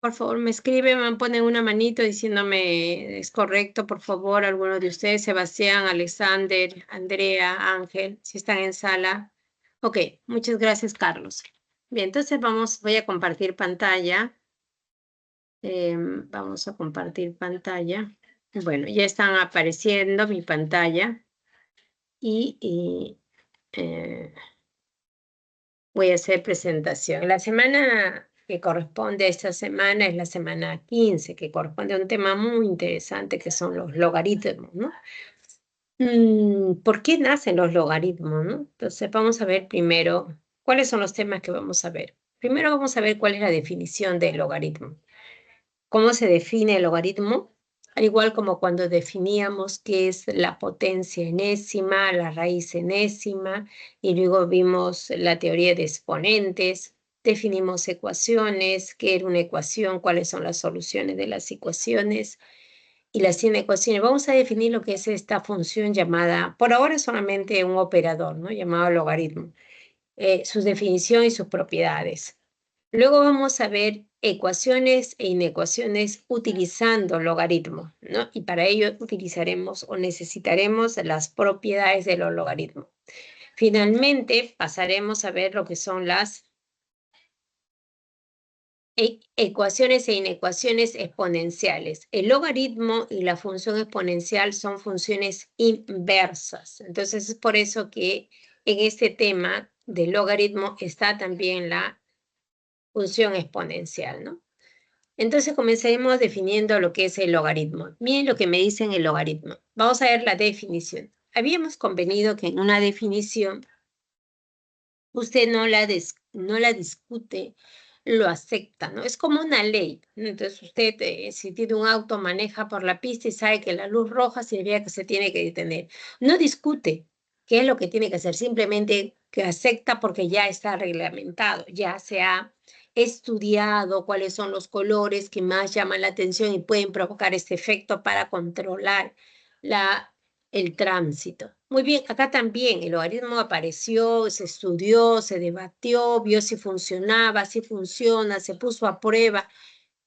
Por favor, me escriben, me ponen una manito diciéndome es correcto, por favor, alguno de ustedes, Sebastián, Alexander, Andrea, Ángel, si están en sala. Ok, muchas gracias, Carlos. Bien, entonces voy a compartir pantalla. Vamos a compartir pantalla. Bueno, ya están apareciendo mi pantalla y voy a hacer presentación. La semana que corresponde a esta semana es la semana 15, que corresponde a un tema muy interesante que son los logaritmos, ¿no? ¿Por qué nacen los logaritmos, no? Entonces vamos a ver primero cuáles son los temas que vamos a ver. Primero vamos a ver cuál es la definición del logaritmo. ¿Cómo se define el logaritmo? Al igual como cuando definíamos qué es la potencia enésima, la raíz enésima, y luego vimos la teoría de exponentes, definimos ecuaciones, qué era una ecuación, cuáles son las soluciones de las ecuaciones y las inecuaciones. Vamos a definir lo que es esta función llamada, por ahora solamente un operador, ¿no? Llamado logaritmo, su definición y sus propiedades. Luego vamos a ver ecuaciones e inecuaciones utilizando logaritmos, ¿no? Y para ello utilizaremos o necesitaremos las propiedades de los logaritmos. Finalmente, pasaremos a ver lo que son las ecuaciones e inecuaciones exponenciales. El logaritmo y la función exponencial son funciones inversas. Entonces, es por eso que en este tema del logaritmo está también la función exponencial, ¿no? Entonces comenzaremos definiendo lo que es el logaritmo. Miren lo que me dicen el logaritmo. Vamos a ver la definición. Habíamos convenido que en una definición usted no la discute, lo acepta, ¿no? Es como una ley, ¿no? Entonces usted, si tiene un auto, maneja por la pista y sabe que la luz roja significa que se tiene que detener. No discute qué es lo que tiene que hacer, simplemente que acepta porque ya está reglamentado, ya se ha estudiado cuáles son los colores que más llaman la atención y pueden provocar este efecto para controlar el tránsito. Muy bien, acá también el logaritmo apareció, se estudió, se debatió, vio si funcionaba, si funciona, se puso a prueba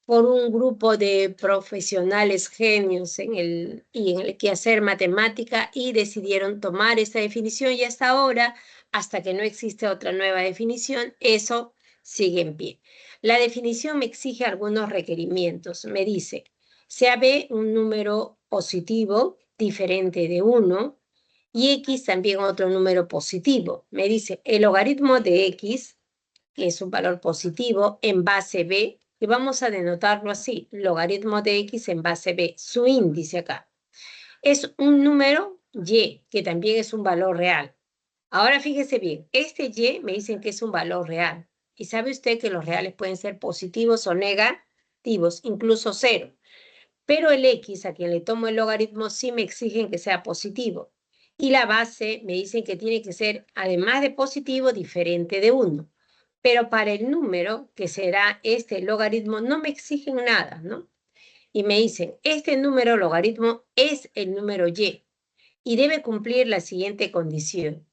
por un grupo de profesionales genios en el quehacer matemática y decidieron tomar esta definición y hasta ahora, hasta que no existe otra nueva definición, eso sigue en pie. La definición me exige algunos requerimientos. Me dice, sea B un número positivo diferente de 1 y X también otro número positivo. Me dice, el logaritmo de X, que es un valor positivo, en base B, y vamos a denotarlo así, logaritmo de X en base B, su índice acá. Es un número Y, que también es un valor real. Ahora fíjese bien, este Y me dicen que es un valor real. Y sabe usted que los reales pueden ser positivos o negativos, incluso cero. Pero el X, a quien le tomo el logaritmo, sí me exigen que sea positivo. Y la base me dicen que tiene que ser, además de positivo, diferente de 1. Pero para el número, que será este logaritmo, no me exigen nada, ¿no? Y me dicen, este número logaritmo es el número Y y debe cumplir la siguiente condición,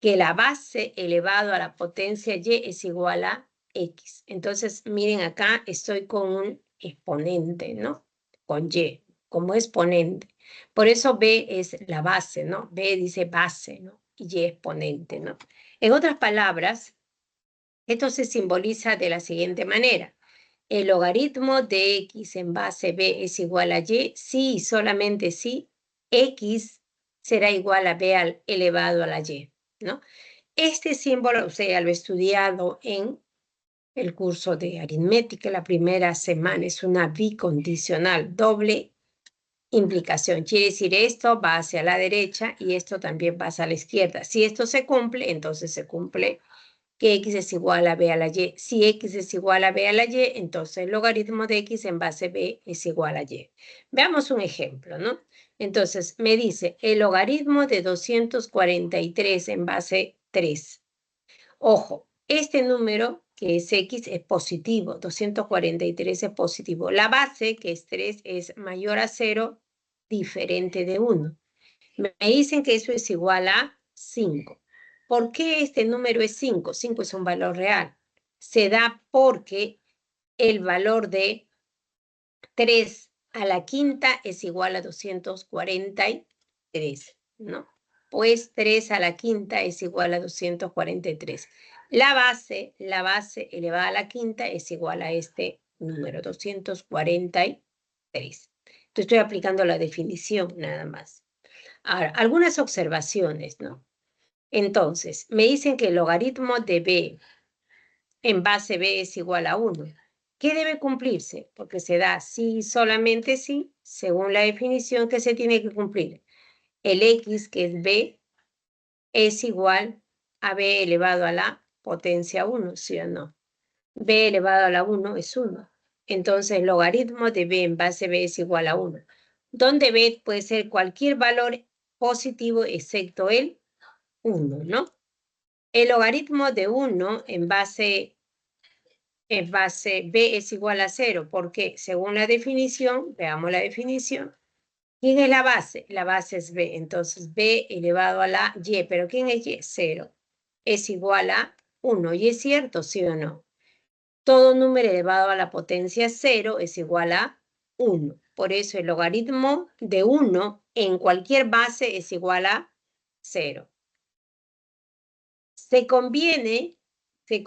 que la base elevado a la potencia Y es igual a X. Entonces, miren acá, estoy con un exponente, ¿no? Con Y, como exponente. Por eso B es la base, ¿no? B dice base, ¿no? Y Y exponente, ¿no? En otras palabras, esto se simboliza de la siguiente manera. El logaritmo de X en base B es igual a Y, si y solamente si X será igual a B elevado a la Y, ¿no? Este símbolo usted ya lo ha estudiado en el curso de aritmética. La primera semana es una bicondicional, doble implicación. Quiere decir esto va hacia la derecha y esto también va hacia la izquierda. Si esto se cumple, entonces se cumple que X es igual a B a la Y. Si X es igual a B a la Y, entonces el logaritmo de X en base B es igual a Y. Veamos un ejemplo, ¿no? Entonces, me dice el logaritmo de 243 en base 3. Ojo, este número, que es X, es positivo. 243 es positivo. La base, que es 3, es mayor a 0, diferente de 1. Me dicen que eso es igual a 5. ¿Por qué este número es 5? 5 es un valor real. Se da porque el valor de 3 a la quinta es igual a 243, ¿no? Pues 3 a la quinta es igual a 243. La base elevada a la quinta es igual a este número, 243. Estoy aplicando la definición nada más. Ahora, algunas observaciones, ¿no? Entonces, me dicen que el logaritmo de b en base b es igual a 1. ¿Qué debe cumplirse? Porque se da sí, solamente sí, según la definición que se tiene que cumplir. El x, que es b, es igual a b elevado a la potencia 1, ¿sí o no? B elevado a la 1 es 1. Entonces, el logaritmo de b en base b es igual a 1. Donde b puede ser cualquier valor positivo excepto el 1, ¿no? El logaritmo de 1 en base b es igual a 0, porque según la definición, veamos la definición, ¿quién es la base? La base es b, entonces b elevado a la y, pero ¿quién es y? 0. Es igual a 1, ¿y es cierto, sí o no? Todo número elevado a la potencia 0 es igual a 1. Por eso el logaritmo de 1 en cualquier base es igual a 0. Se conviene que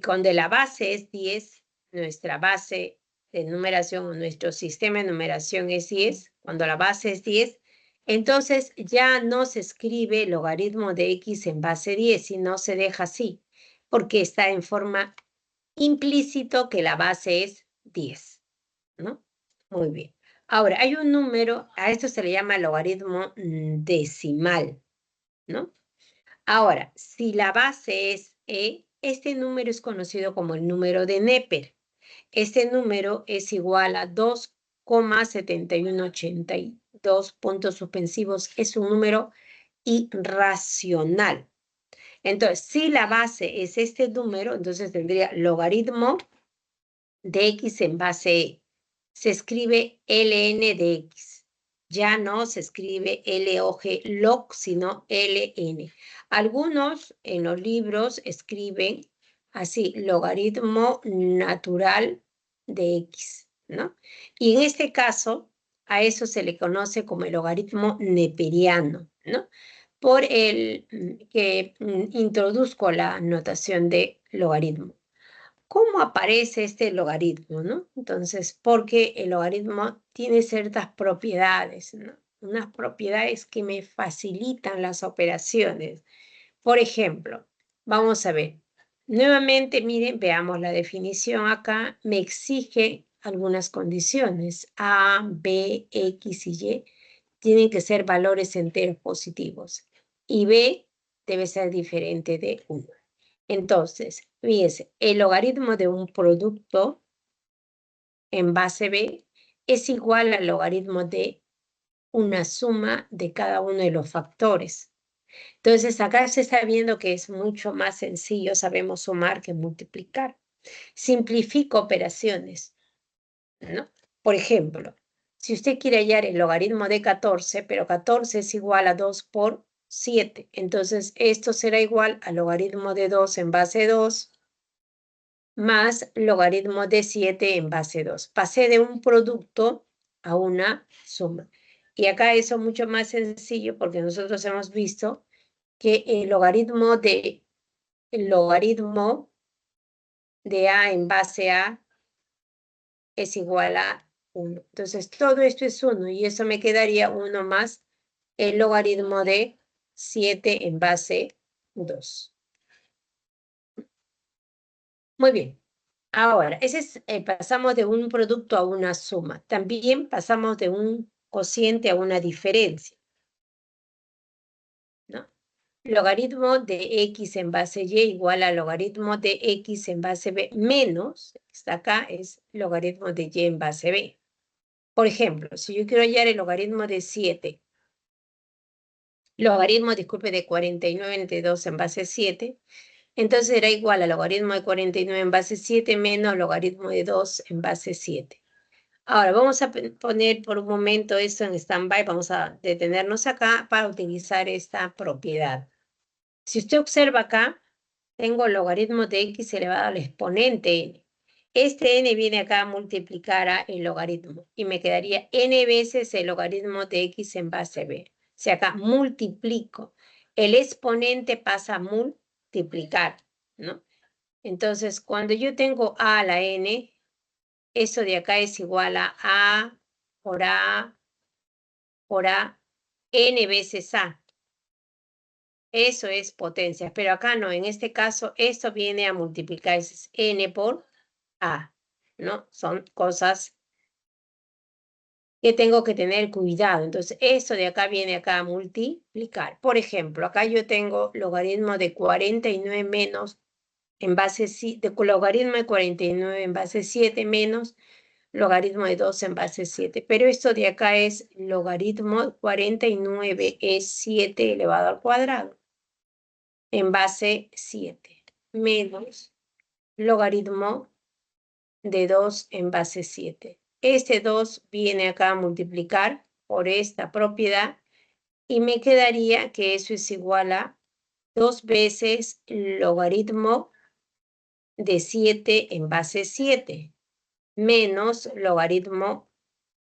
cuando la base es 10, nuestra base de numeración o nuestro sistema de numeración es 10, cuando la base es 10, entonces ya no se escribe logaritmo de x en base 10, sino se deja así, porque está en forma implícito que la base es 10, ¿no? Muy bien. Ahora, hay un número, a esto se le llama logaritmo decimal, ¿no? Ahora, si la base es e, este número es conocido como el número de Neper. Este número es igual a 2,7182 puntos suspensivos. Es un número irracional. Entonces, si la base es este número, entonces tendría logaritmo de x en base e. Se escribe ln de x. Ya no se escribe log log, sino ln. Algunos en los libros escriben así, logaritmo natural de x, ¿no? Y en este caso, a eso se le conoce como el logaritmo neperiano, ¿no? Por el que introduzco la notación de logaritmo. ¿Cómo aparece este logaritmo, no? Entonces, porque el logaritmo tiene ciertas propiedades, ¿no? Unas propiedades que me facilitan las operaciones. Por ejemplo, vamos a ver. Nuevamente, miren, veamos la definición acá. Me exige algunas condiciones. A, B, X y Y tienen que ser valores enteros positivos. Y B debe ser diferente de 1. Entonces, fíjense, el logaritmo de un producto en base B es igual al logaritmo de una suma de cada uno de los factores. Entonces, acá se está viendo que es mucho más sencillo, sabemos sumar que multiplicar. Simplifico operaciones, ¿no? Por ejemplo, si usted quiere hallar el logaritmo de 14, pero 14 es igual a 2 por 7, entonces esto será igual al logaritmo de 2 en base 2 más logaritmo de 7 en base 2. Pasé de un producto a una suma. Y acá eso es mucho más sencillo porque nosotros hemos visto que el logaritmo de A en base A es igual a 1. Entonces todo esto es 1 y eso me quedaría 1 más el logaritmo de 7 en base 2. Muy bien. Ahora, pasamos de un producto a una suma. También pasamos de un cociente a una diferencia, ¿no? Logaritmo de x en base y igual a logaritmo de x en base b menos, está acá, es logaritmo de y en base b. Por ejemplo, si yo quiero hallar el logaritmo de 7, logaritmo, disculpe, de 49 entre 2 en base 7, entonces será igual a logaritmo de 49 en base 7 menos logaritmo de 2 en base 7. Ahora vamos a poner por un momento esto en stand-by, vamos a detenernos acá para utilizar esta propiedad. Si usted observa acá, tengo logaritmo de x elevado al exponente n. Este n viene acá a multiplicar a el logaritmo y me quedaría n veces el logaritmo de x en base b. O sea, acá multiplico. El exponente pasa a multiplicar, ¿no? Entonces, cuando yo tengo a a la n, eso de acá es igual a por a por a n veces a. Eso es potencia, pero acá no. En este caso, esto viene a multiplicar, es n por a, ¿no? Son cosas que tengo que tener cuidado. Entonces, esto de acá viene acá a multiplicar. Por ejemplo, acá yo tengo logaritmo de 49 menos en base, de logaritmo de 49 en base 7 menos logaritmo de 2 en base 7. Pero esto de acá es logaritmo 49 es 7 elevado al cuadrado en base 7 menos logaritmo de 2 en base 7. Este 2 viene acá a multiplicar por esta propiedad y me quedaría que eso es igual a 2 veces logaritmo de 7 en base 7 menos logaritmo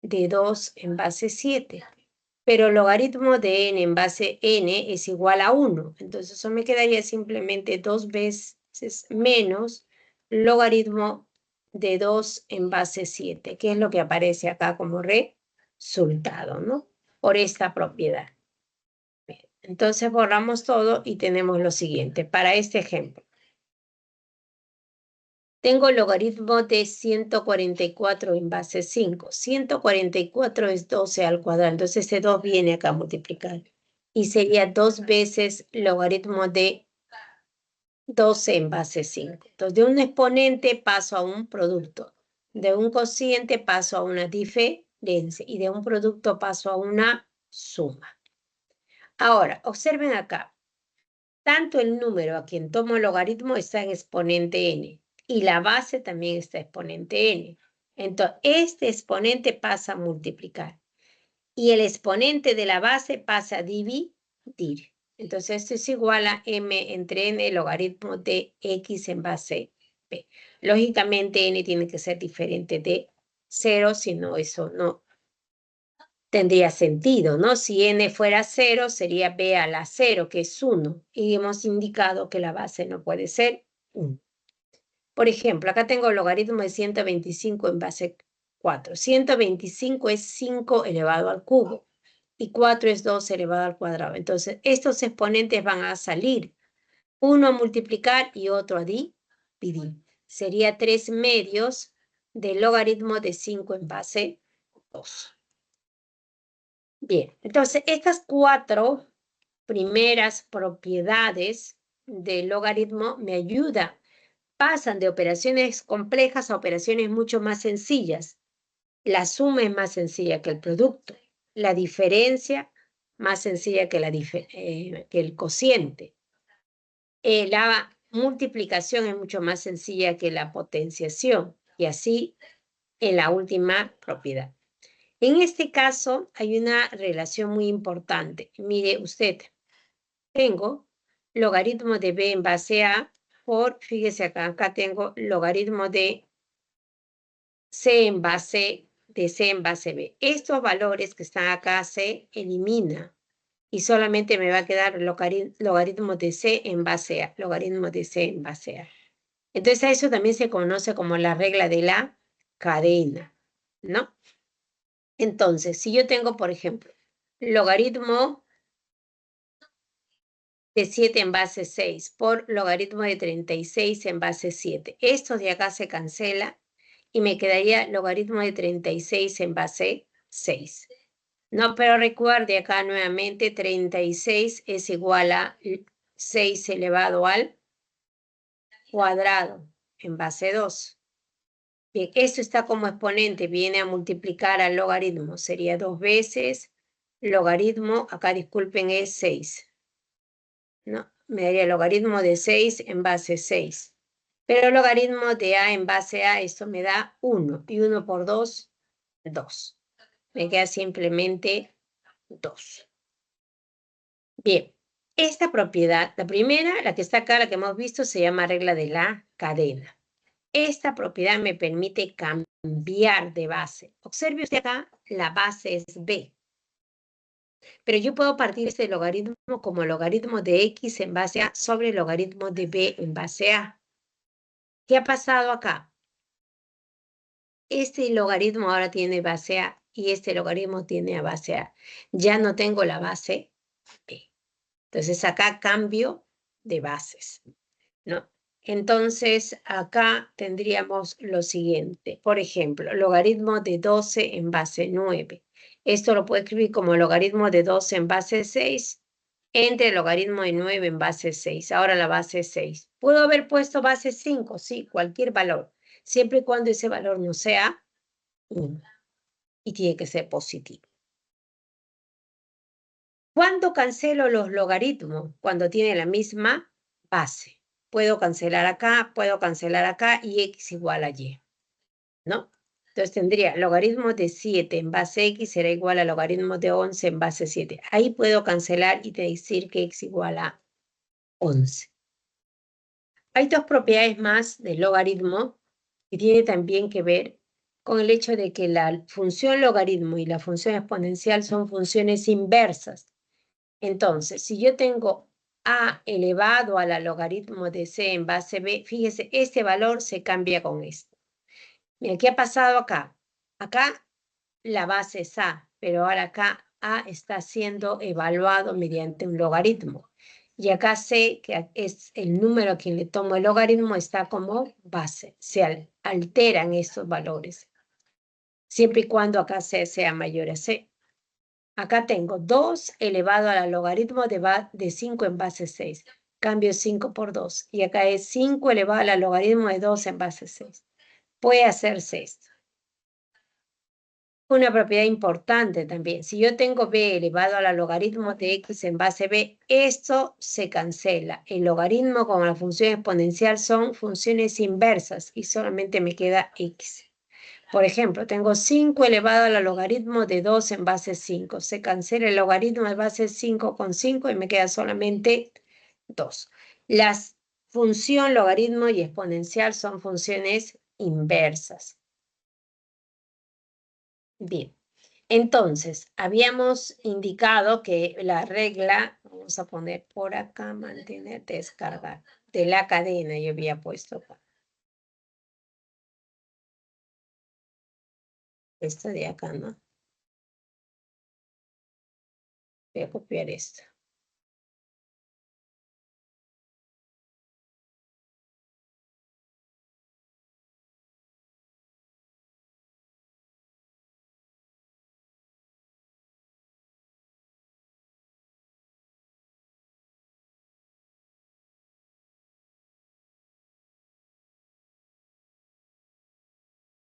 de 2 en base 7. Pero logaritmo de n en base n es igual a 1. Entonces eso me quedaría simplemente 2 veces menos logaritmo de 2 en base 7, que es lo que aparece acá como resultado, ¿no? Por esta propiedad. Bien, entonces borramos todo y tenemos lo siguiente. Para este ejemplo, tengo logaritmo de 144 en base 5. 144 es 12 al cuadrado, entonces este 2 viene acá a multiplicar. Y sería 2 veces logaritmo de 12 en base 5. Entonces, de un exponente paso a un producto. De un cociente paso a una diferencia. Y de un producto paso a una suma. Ahora, observen acá. Tanto el número a quien tomo logaritmo está en exponente n. Y la base también está exponente n. Entonces, este exponente pasa a multiplicar. Y el exponente de la base pasa a dividir. Entonces, esto es igual a m entre n logaritmo de x en base b. Lógicamente, n tiene que ser diferente de 0, si no, eso no tendría sentido, ¿no? Si n fuera 0, sería b a la 0, que es 1. Y hemos indicado que la base no puede ser 1. Por ejemplo, acá tengo el logaritmo de 125 en base 4. 125 es 5 elevado al cubo. Y 4 es 2 elevado al cuadrado. Entonces, estos exponentes van a salir. Uno a multiplicar y otro a dividir. Sería 3 medios del logaritmo de 5 en base 2. Bien, entonces estas 4 primeras propiedades del logaritmo me ayudan. Pasan de operaciones complejas a operaciones mucho más sencillas. La suma es más sencilla que el producto. La diferencia más sencilla que, que el cociente. La multiplicación es mucho más sencilla que la potenciación. Y así en la última propiedad. En este caso hay una relación muy importante. Mire usted, tengo logaritmo de b en base a por, fíjese acá tengo logaritmo de c en base b. Estos valores que están acá se eliminan y solamente me va a quedar logaritmo de c en base a, logaritmo de c en base a. Entonces a eso también se conoce como la regla de la cadena, ¿no? Entonces, si yo tengo, por ejemplo, logaritmo de 7 en base 6 por logaritmo de 36 en base 7. Esto de acá se cancela y me quedaría logaritmo de 36 en base 6. No, pero recuerde acá nuevamente 36 es igual a 6 elevado al cuadrado en base 2. Bien, esto está como exponente, viene a multiplicar al logaritmo. Sería 2 veces logaritmo, acá disculpen, es 6. ¿No? Me daría logaritmo de 6 en base 6. Pero el logaritmo de a en base a, esto me da 1. Y 1 por 2, 2. Me queda simplemente 2. Bien, esta propiedad, la primera, la que está acá, la que hemos visto, se llama regla de la cadena. esta propiedad me permite cambiar de base. Observe usted acá, la base es b. Pero yo puedo partir este logaritmo como logaritmo de x en base a sobre el logaritmo de b en base a. ¿Qué ha pasado acá? Este logaritmo ahora tiene base a y este logaritmo tiene a base a. Ya no tengo la base b. Entonces acá cambio de bases, ¿no? Entonces acá tendríamos lo siguiente. Por ejemplo, logaritmo de 12 en base 9. Esto lo puedo escribir como logaritmo de 12 en base 6 entre el logaritmo de 9 en base 6. Ahora la base es 6. ¿Puedo haber puesto base 5? Sí, cualquier valor. Siempre y cuando ese valor no sea 1. Y tiene que ser positivo. ¿Cuándo cancelo los logaritmos? Cuando tiene la misma base. Puedo cancelar acá y x igual a y, ¿no? Entonces tendría logaritmo de 7 en base x será igual a logaritmo de 11 en base 7. Ahí puedo cancelar y decir que x igual a 11. Hay dos propiedades más del logaritmo que tiene también que ver con el hecho de que la función logaritmo y la función exponencial son funciones inversas. Entonces, si yo tengo a elevado a la logaritmo de c en base b, fíjese, este valor se cambia con esto. Mira, ¿qué ha pasado acá? Acá la base es a, pero ahora acá a está siendo evaluado mediante un logaritmo. Y acá c, que es el número a quien le tomo el logaritmo, está como base. Se alteran estos valores, siempre y cuando acá c sea mayor a c. Acá tengo 2 elevado a la logaritmo de 5 en base 6. Cambio 5 por 2. Y acá es 5 elevado a la logaritmo de 2 en base 6. Puede hacerse esto. Una propiedad importante también. Si yo tengo b elevado a la logaritmo de x en base b, esto se cancela. El logaritmo con la función exponencial son funciones inversas y solamente me queda x. Por ejemplo, tengo 5 elevado a la logaritmo de 2 en base 5. Se cancela el logaritmo de base 5 con 5 y me queda solamente 2. Las función logaritmo y exponencial son funciones inversas. Bien, entonces, habíamos indicado que la regla, vamos a poner por acá, mantener, descargar, de la cadena, yo había puesto acá. Esto de acá, ¿no? Voy a copiar esto.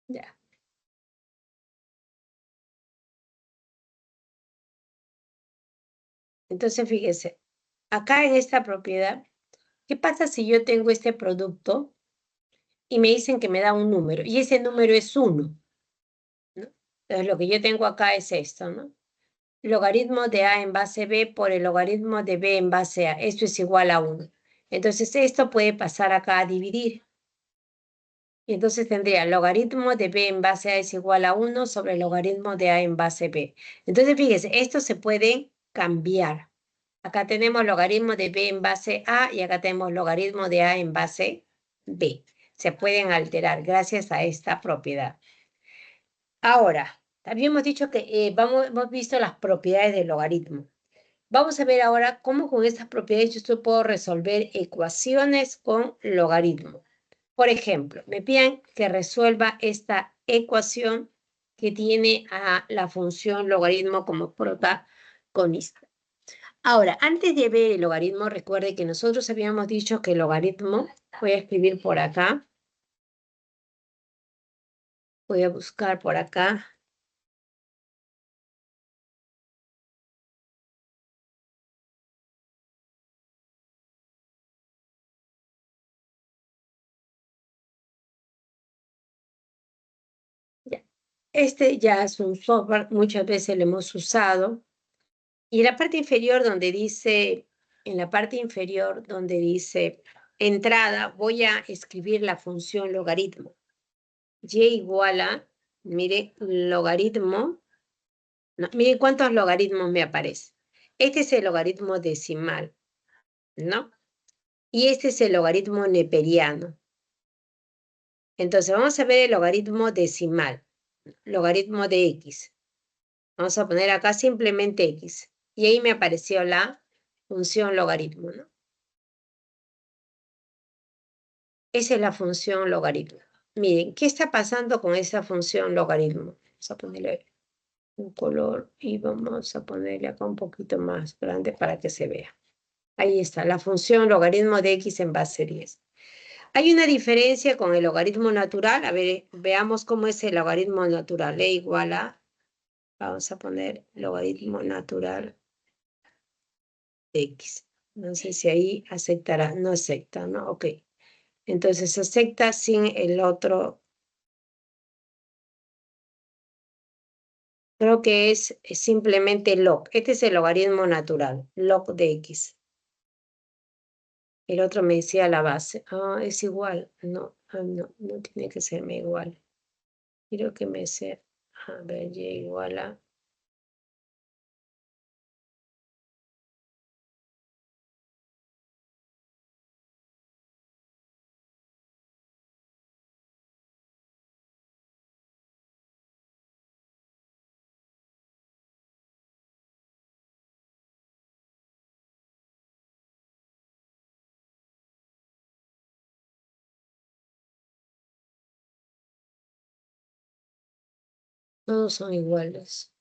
Ya. Entonces, fíjese, acá en esta propiedad, ¿qué pasa si yo tengo este producto y me dicen que me da un número y ese número es 1? ¿No? Entonces, lo que yo tengo acá es esto, ¿no? Logaritmo de a en base b por el logaritmo de b en base a. Esto es igual a 1. Entonces, esto puede pasar acá a dividir. Y entonces tendría logaritmo de b en base a es igual a 1 sobre el logaritmo de a en base b. Entonces, fíjese, esto se puede cambiar. Acá tenemos logaritmo de b en base a y acá tenemos logaritmo de a en base b. Se pueden alterar gracias a esta propiedad. Ahora, habíamos dicho que hemos visto las propiedades del logaritmo. Vamos a ver ahora cómo con estas propiedades yo puedo resolver ecuaciones con logaritmo. Por ejemplo, me piden que resuelva esta ecuación que tiene a la función logaritmo como protagonista. Ahora, antes de ver el logaritmo, recuerde que nosotros habíamos dicho que el logaritmo, voy a escribir por acá, voy a buscar por acá. Ya. Este ya es un software, muchas veces lo hemos usado. Y en la parte inferior donde dice, entrada voy a escribir la función logaritmo. Y igual a, mire, logaritmo. No, miren cuántos logaritmos me aparecen. Este es el logaritmo decimal, ¿no? Y este es el logaritmo neperiano. Entonces vamos a ver el logaritmo decimal, logaritmo de x. Vamos a poner acá simplemente x. Y ahí me apareció la función logaritmo, ¿no? Esa es la función logaritmo. Miren, ¿qué está pasando con esa función logaritmo? Vamos a ponerle un color y vamos a ponerle acá un poquito más grande para que se vea. Ahí está, la función logaritmo de x en base 10. Hay una diferencia con el logaritmo natural. A ver, veamos cómo es el logaritmo natural. E igual a, vamos a poner logaritmo natural de x. No sé si ahí aceptará. No acepta, ¿no? Ok. Entonces acepta sin el otro. Creo que es simplemente log. Este es el logaritmo natural, log de x. El otro me decía la base. Ah, es igual. No, no tiene que serme igual. Quiero que me sea, a ver, y igual a, todos son iguales.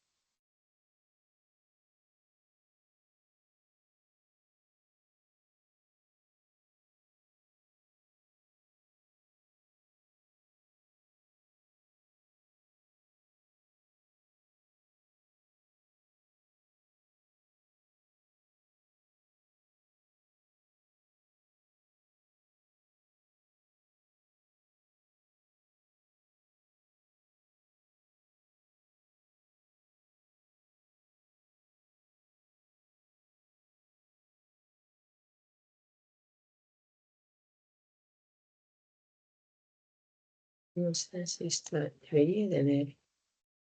No sé si esto debería tener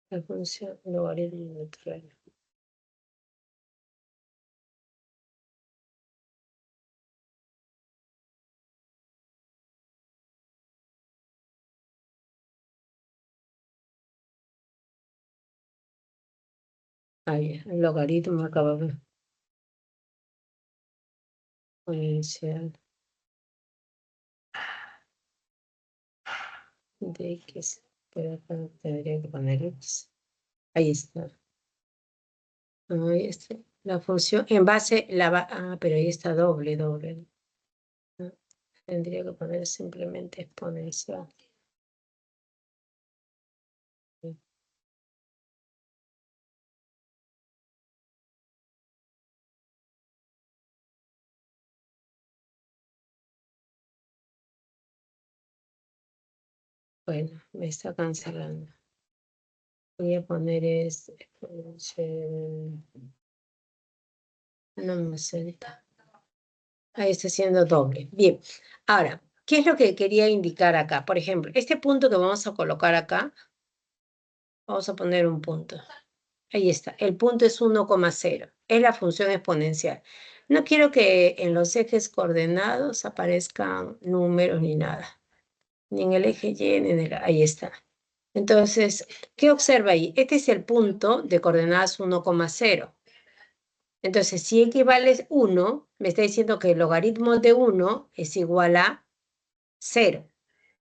la función logaritmo natural. Ahí, el logaritmo acaba de exponencial de x, pero acá tendría que poner x. Ahí está. Ahí está. La función en base, pero ahí está doble, doble. ¿No? Tendría que poner simplemente exponencial. Bueno, me está cancelando. Voy a poner exponencial. No me acepta. Ahí está haciendo doble. Bien. Ahora, ¿qué es lo que quería indicar acá? Por ejemplo, este punto que vamos a colocar acá, vamos a poner un punto. Ahí está. El punto es 1,0. Es la función exponencial. No quiero que en los ejes coordenados aparezcan números ni nada. Ni en el eje Y, ni en el... Ahí está. Entonces, ¿qué observa ahí? Este es el punto de coordenadas 1,0. Entonces, si x vale 1, me está diciendo que el logaritmo de 1 es igual a 0.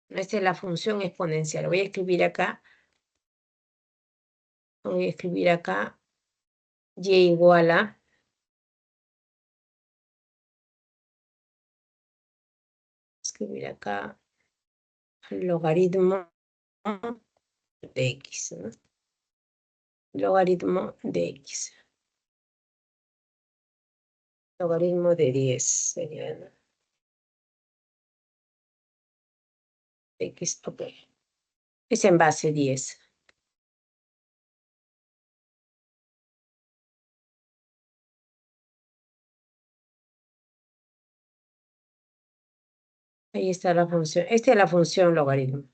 Esta es la función exponencial. Voy a escribir acá. Voy a escribir acá y igual a. Escribir acá logaritmo de x, ¿no? Logaritmo de x. Logaritmo de 10 sería, ¿no? X, ok. Es en base 10. Ahí está la función. Esta es la función logaritmo.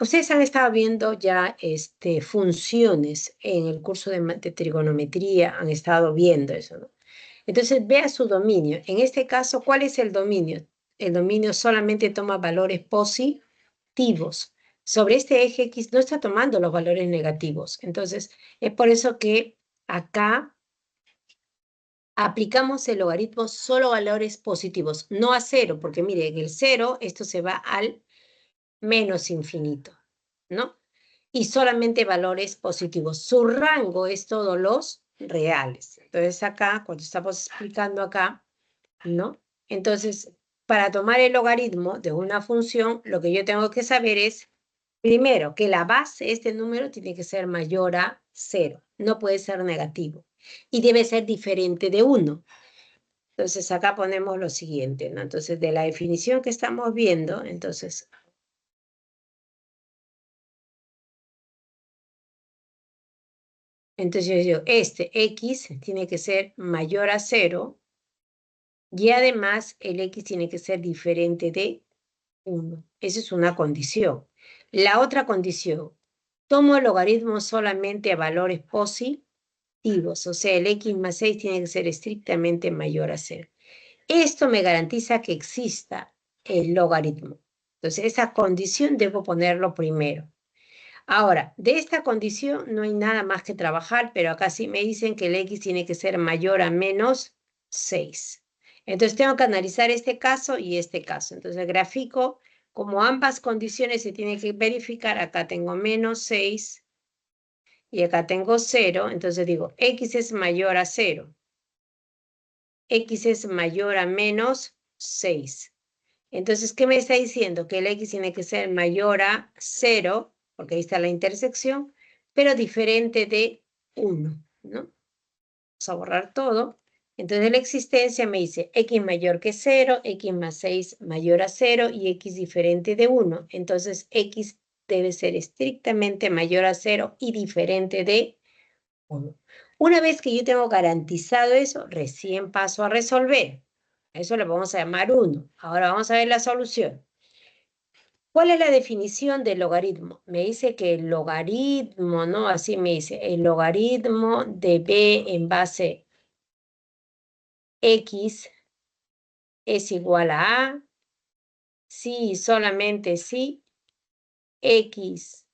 Ustedes han estado viendo ya funciones en el curso de trigonometría, han estado viendo eso, ¿no? Entonces, vea su dominio. En este caso, ¿cuál es el dominio? El dominio solamente toma valores positivos. Sobre este eje X no está tomando los valores negativos. Entonces, es por eso que acá aplicamos el logaritmo solo a valores positivos, no a cero, porque mire, en el cero esto se va al menos infinito, ¿no? Y solamente valores positivos. Su rango es todos los reales. Entonces acá, cuando estamos explicando acá, ¿no? Entonces, para tomar el logaritmo de una función, lo que yo tengo que saber es, primero, que la base de este número tiene que ser mayor a 0, no puede ser negativo, y debe ser diferente de 1. Entonces, acá ponemos lo siguiente, ¿no? Entonces, de la definición que estamos viendo, entonces yo digo, X tiene que ser mayor a 0 y además el X tiene que ser diferente de 1. Esa es una condición. La otra condición, tomo el logaritmo solamente a valores positivos, o sea, el X más 6 tiene que ser estrictamente mayor a 0. Esto me garantiza que exista el logaritmo. Entonces, esa condición debo ponerlo primero. Ahora, de esta condición no hay nada más que trabajar, pero acá sí me dicen que el X tiene que ser mayor a menos 6. Entonces tengo que analizar este caso y este caso. Entonces grafico, como ambas condiciones se tienen que verificar, acá tengo menos 6 y acá tengo 0, entonces digo, X es mayor a 0. X es mayor a menos 6. Entonces, ¿qué me está diciendo? Que el X tiene que ser mayor a 0, porque ahí está la intersección, pero diferente de 1, ¿no? Vamos a borrar todo. Entonces, la existencia me dice X mayor que 0, X más 6 mayor a 0 y X diferente de 1. Entonces, X debe ser estrictamente mayor a 0 y diferente de 1. Una vez que yo tengo garantizado eso, recién paso a resolver. Eso le vamos a llamar 1. Ahora vamos a ver la solución. ¿Cuál es la definición del logaritmo? Me dice que el logaritmo, ¿no? Así me dice, el logaritmo de b en base x es igual a a, si y solamente si x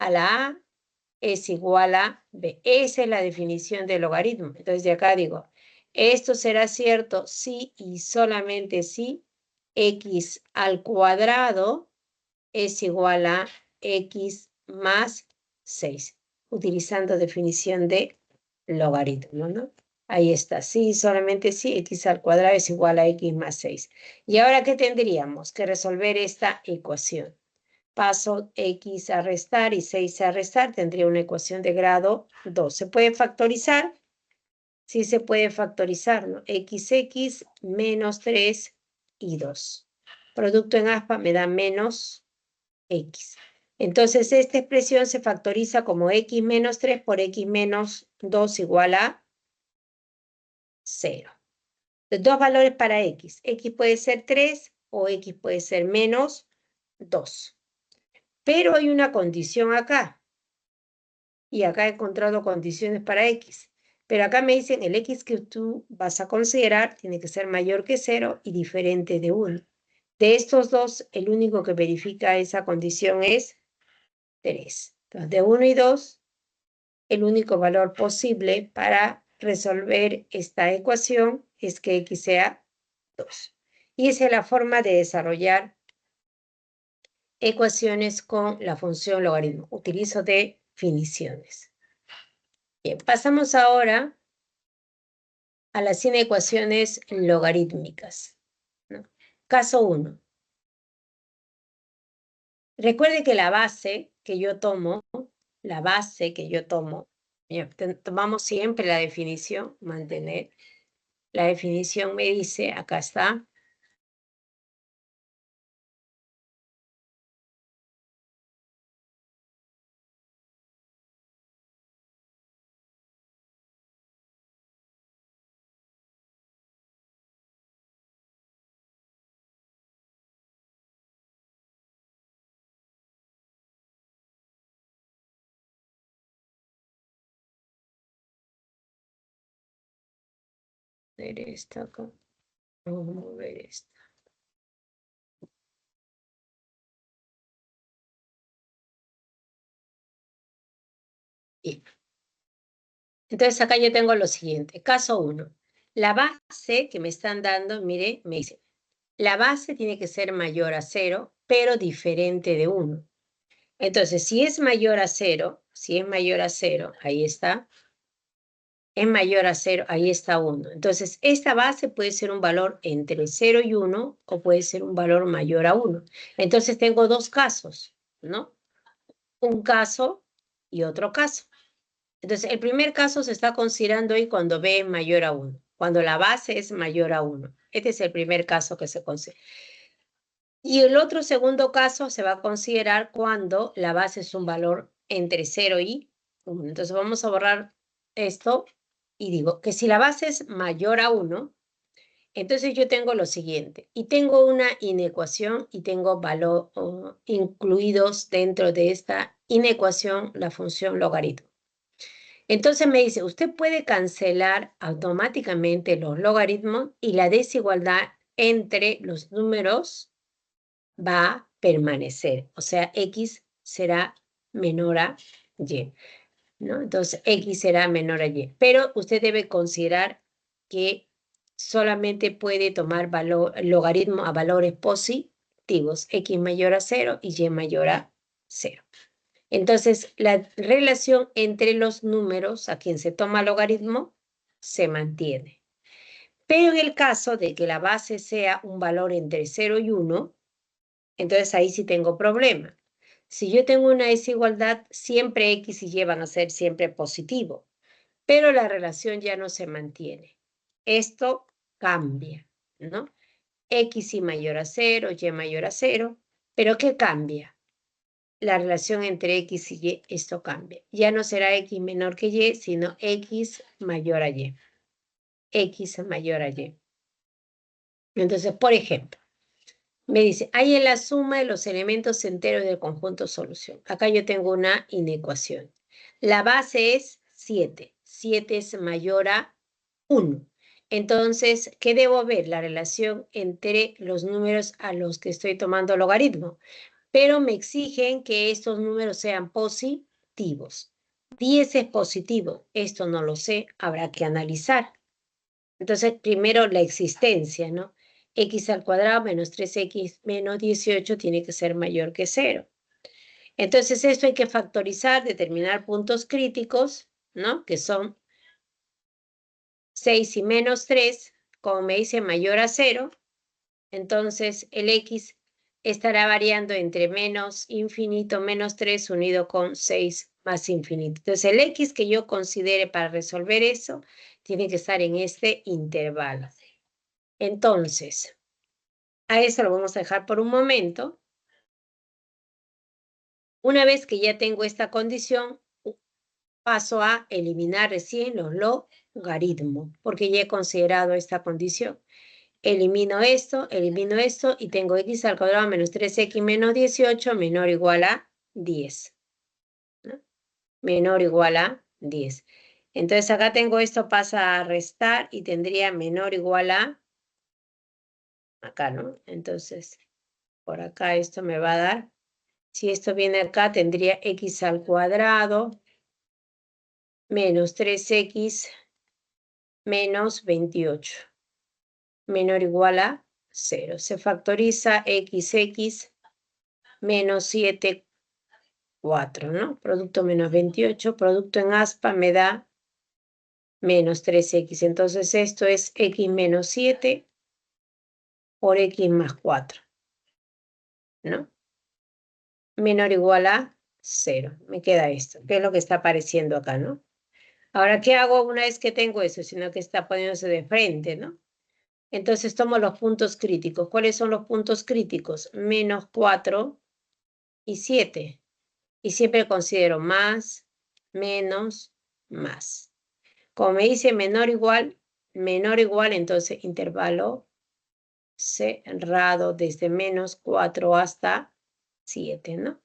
a la a es igual a b. Esa es la definición del logaritmo. Entonces de acá digo, esto será cierto si y solamente si x al cuadrado es igual a x más 6, utilizando definición de logaritmo, ¿no? Ahí está, sí, solamente sí, x al cuadrado es igual a x más 6. ¿Y ahora qué tendríamos? Que resolver esta ecuación. Paso x a restar y 6 a restar, tendría una ecuación de grado 2. ¿Se puede factorizar? Sí se puede factorizar, ¿no? X menos 3 y 2. Producto en aspa me da menos x. Entonces, esta expresión se factoriza como x menos 3 por x menos 2 igual a 0. Dos valores para x. X puede ser 3 o x puede ser menos 2. Pero hay una condición acá. Y acá he encontrado condiciones para x. Pero acá me dicen el x que tú vas a considerar tiene que ser mayor que 0 y diferente de 1. De estos dos, el único que verifica esa condición es 3. Entonces, de 1 y 2, el único valor posible para resolver esta ecuación es que x sea 2. Y esa es la forma de desarrollar ecuaciones con la función logaritmo. Utilizo definiciones. Bien, pasamos ahora a las inecuaciones logarítmicas, ¿no? Caso 1. Recuerde que la base que yo tomo, tomamos siempre la definición, mantener. La definición me dice, acá está, poner esta acá. Vamos a mover esta. Bien. Entonces acá yo tengo lo siguiente. Caso 1. La base que me están dando, mire, me dice, la base tiene que ser mayor a 0, pero diferente de 1. Entonces, si es mayor a 0, ahí está. Es mayor a 0, ahí está 1. Entonces, esta base puede ser un valor entre 0 y 1 o puede ser un valor mayor a 1. Entonces, tengo dos casos, ¿no? Un caso y otro caso. Entonces, el primer caso se está considerando hoy cuando B es mayor a 1, cuando la base es mayor a 1. Este es el primer caso que se considera. Y el otro segundo caso se va a considerar cuando la base es un valor entre 0 y 1. Entonces, vamos a borrar esto y digo que si la base es mayor a 1, entonces yo tengo lo siguiente. Y tengo una inecuación y tengo valor incluidos dentro de esta inecuación la función logaritmo. Entonces me dice, usted puede cancelar automáticamente los logaritmos y la desigualdad entre los números va a permanecer. O sea, X será menor a Y, ¿no? Entonces, X será menor a Y. Pero usted debe considerar que solamente puede tomar logaritmo a valores positivos. X mayor a 0 y Y mayor a 0. Entonces, la relación entre los números a quien se toma logaritmo se mantiene. Pero en el caso de que la base sea un valor entre 0 y 1, entonces ahí sí tengo problema. Si yo tengo una desigualdad, siempre X y Y van a ser siempre positivo, pero la relación ya no se mantiene. Esto cambia, ¿no? X y mayor a 0, Y mayor a 0, pero ¿qué cambia? La relación entre X y Y, esto cambia. Ya no será X menor que Y, sino X mayor a Y. X mayor a Y. Entonces, por ejemplo, me dice, hay en la suma de los elementos enteros del conjunto solución. Acá yo tengo una inecuación. La base es 7. 7 es mayor a 1. Entonces, ¿qué debo ver? La relación entre los números a los que estoy tomando logaritmo. Pero me exigen que estos números sean positivos. 10 es positivo. Esto no lo sé, habrá que analizar. Entonces, primero la existencia, ¿no? X al cuadrado menos 3X menos 18 tiene que ser mayor que 0. Entonces, esto hay que factorizar, determinar puntos críticos, ¿no? Que son 6 y menos 3, como me dice mayor a 0. Entonces, el X estará variando entre menos infinito menos 3 unido con 6 más infinito. Entonces, el X que yo considere para resolver eso tiene que estar en este intervalo. Entonces, a eso lo vamos a dejar por un momento. Una vez que ya tengo esta condición, paso a eliminar recién los logaritmos, porque ya he considerado esta condición. Elimino esto y tengo X al cuadrado menos 3X menos 18 menor o igual a 10. ¿No? Menor o igual a 10. Entonces acá tengo esto, pasa a restar y tendría menor o igual a, acá, ¿no? Entonces, por acá esto me va a dar, si esto viene acá, tendría X al cuadrado menos 3X menos 28. Menor o igual a 0. Se factoriza XX menos 7, 4, ¿no? Producto menos 28, producto en aspa me da menos 3X. Entonces esto es X menos 7 por X más 4, ¿no? Menor o igual a 0. Me queda esto, que es lo que está apareciendo acá, ¿no? Ahora, ¿qué hago una vez que tengo eso? Sino que está poniéndose de frente, ¿no? Entonces tomo los puntos críticos. ¿Cuáles son los puntos críticos? Menos 4 y 7. Y siempre considero más, menos, más. Como me dice menor o igual, entonces intervalo cerrado desde menos 4 hasta 7, ¿no?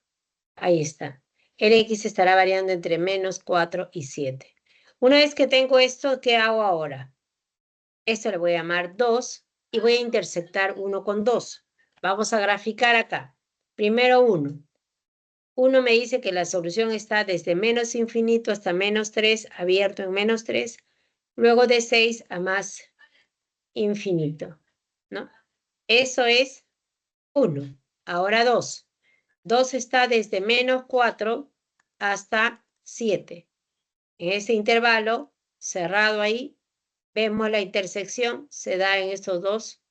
Ahí está. El X estará variando entre menos 4 y 7. Una vez que tengo esto, ¿qué hago ahora? Esto le voy a llamar 2 y voy a intersectar 1 con 2. Vamos a graficar acá. Primero 1. 1 me dice que la solución está desde menos infinito hasta menos 3, abierto en menos 3, luego de 6 a más infinito, ¿no? Eso es 1. Ahora 2. 2 está desde menos 4 hasta 7. En ese intervalo cerrado ahí, vemos la intersección, se da en estos dos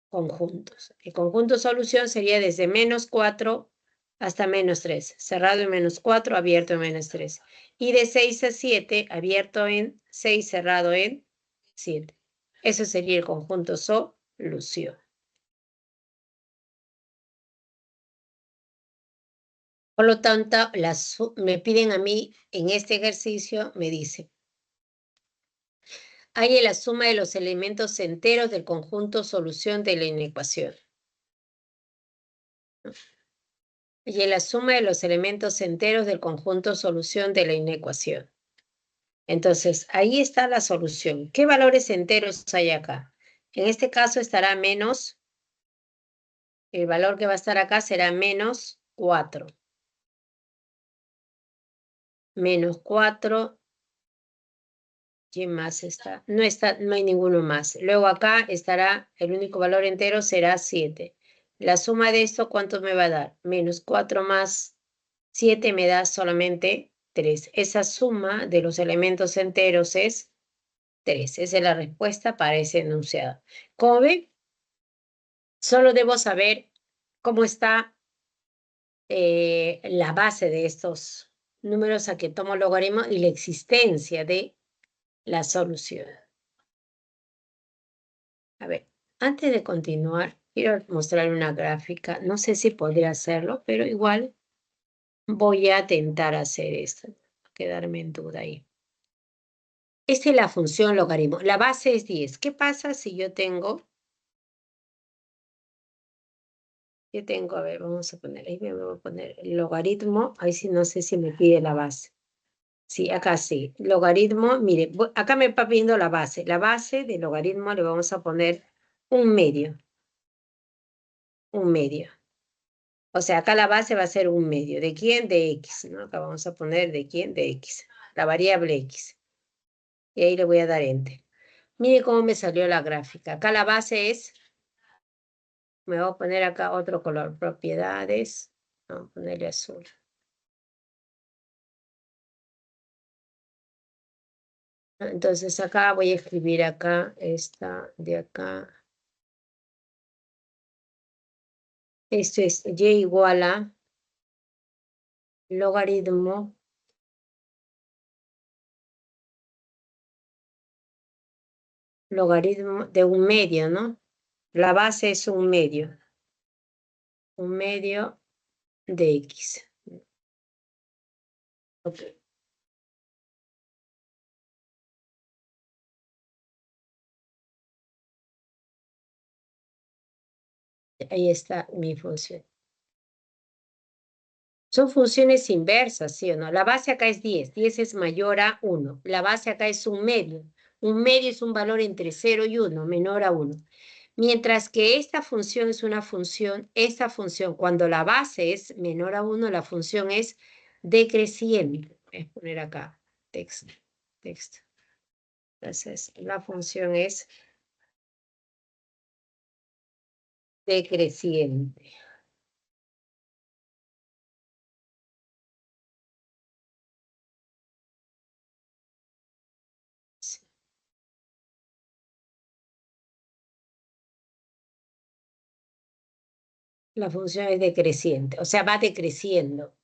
conjuntos. El conjunto solución sería desde menos 4 hasta menos 3, cerrado en menos 4, abierto en menos 3. Y de 6 a 7, abierto en 6, cerrado en 7. Eso sería el conjunto solución. Por lo tanto, me piden a mí, en este ejercicio, me dice, hay la suma de los elementos enteros del conjunto solución de la inecuación. Y la suma de los elementos enteros del conjunto solución de la inecuación. Entonces, ahí está la solución. ¿Qué valores enteros hay acá? En este caso estará menos, el valor que va a estar acá será menos 4. Menos 4. ¿Quién más está? No hay ninguno más. Luego acá estará, el único valor entero será 7. La suma de esto, ¿cuánto me va a dar? Menos 4 más 7 me da solamente 3. Esa suma de los elementos enteros es 3. Esa es la respuesta para ese enunciado. Como ven, solo debo saber cómo está la base de estos números a que tomo logaritmo y la existencia de la solución. A ver, antes de continuar, quiero mostrar una gráfica. No sé si podría hacerlo, pero igual voy a intentar hacer esto. Quedarme en duda ahí. Esta es la función logaritmo. La base es 10. ¿Qué pasa si yo tengo? A ver, vamos a poner, ahí me voy a poner el logaritmo. Ahí sí no sé si me pide la base. Sí, acá sí. Logaritmo, mire, acá me está pidiendo la base. La base del logaritmo le vamos a poner un medio. Un medio. O sea, acá la base va a ser un medio. ¿De quién? De X, ¿no? Acá vamos a poner de quién? De X. La variable X. Y ahí le voy a dar Enter. Mire cómo me salió la gráfica. Acá la base es, me voy a poner acá otro color, propiedades. Vamos a ponerle azul. Entonces acá voy a escribir acá, esta de acá. Esto es y igual a logaritmo de un medio, ¿no? La base es un medio. Un medio de X. Ok. Ahí está mi función. Son funciones inversas, ¿sí o no? La base acá es 10. 10 es mayor a 1. La base acá es un medio. Un medio es un valor entre 0 y 1, menor a 1. Mientras que esta función es una función, esta función, cuando la base es menor a 1, la función es decreciente. Voy a poner acá texto. Entonces, la función es decreciente. La función es decreciente, o sea, va decreciendo.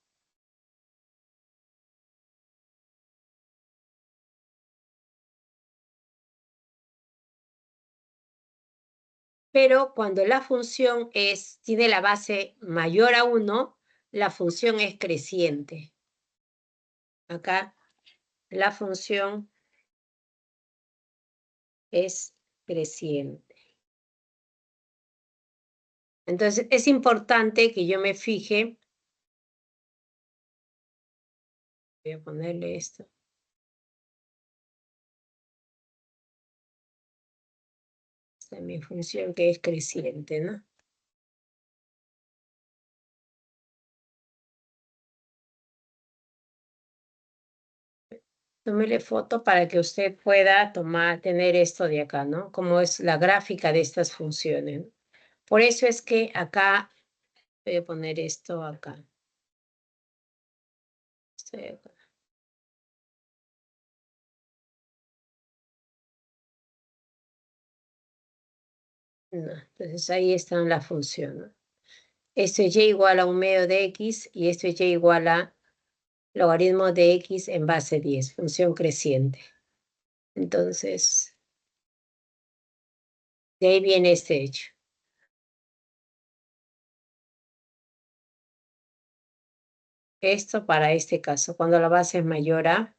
Pero cuando la función tiene la base mayor a 1, la función es creciente. Acá la función es creciente. Entonces es importante que yo me fije, voy a ponerle esto, Esta es mi función que es creciente, ¿no? Tómele foto para que usted pueda tener esto de acá, ¿no? Como es la gráfica de estas funciones. Por eso es que acá, voy a poner esto acá. Estoy acá. No, entonces ahí está la función, ¿no? Esto es y igual a un medio de x y esto es y igual a logaritmo de x en base 10, función creciente. Entonces, de ahí viene este hecho. Esto para este caso, cuando la base es mayor a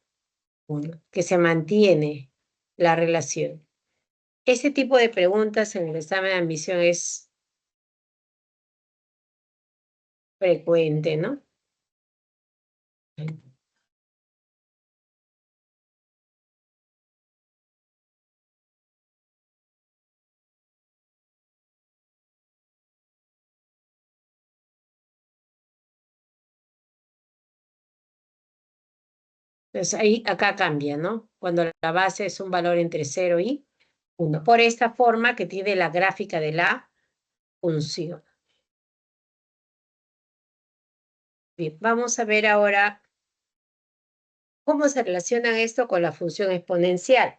1, que se mantiene la relación. Este tipo de preguntas en el examen de admisión es frecuente, ¿no? Entonces ahí, acá cambia, ¿no? Cuando la base es un valor entre 0 y 1. Por esta forma que tiene la gráfica de la función. Bien, vamos a ver ahora cómo se relaciona esto con la función exponencial.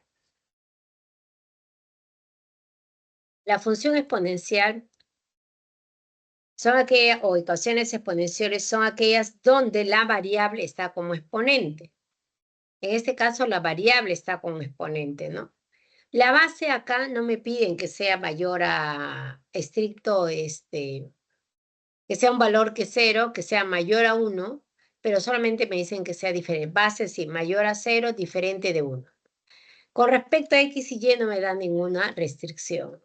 La función exponencial son aquellas, o ecuaciones exponenciales son aquellas donde la variable está como exponente. En este caso, la variable está como exponente, ¿no? La base acá no me piden que sea mayor a estricto, que sea un valor que 0, que sea mayor a 1, pero solamente me dicen que sea diferente. Base sí, mayor a 0, diferente de 1. Con respecto a X y Y no me da ninguna restricción.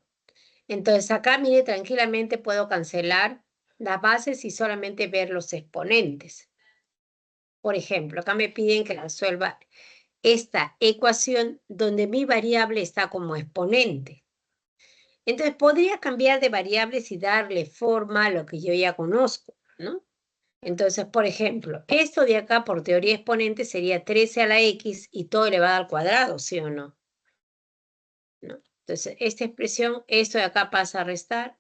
Entonces acá, mire, tranquilamente puedo cancelar las bases y solamente ver los exponentes. Por ejemplo, acá me piden que resuelva esta ecuación donde mi variable está como exponente. Entonces podría cambiar de variables y darle forma a lo que yo ya conozco, ¿no? Entonces, por ejemplo, esto de acá por teoría exponente sería 13 a la x y todo elevado al cuadrado, ¿sí o no? ¿No? Entonces, esta expresión, esto de acá pasa a restar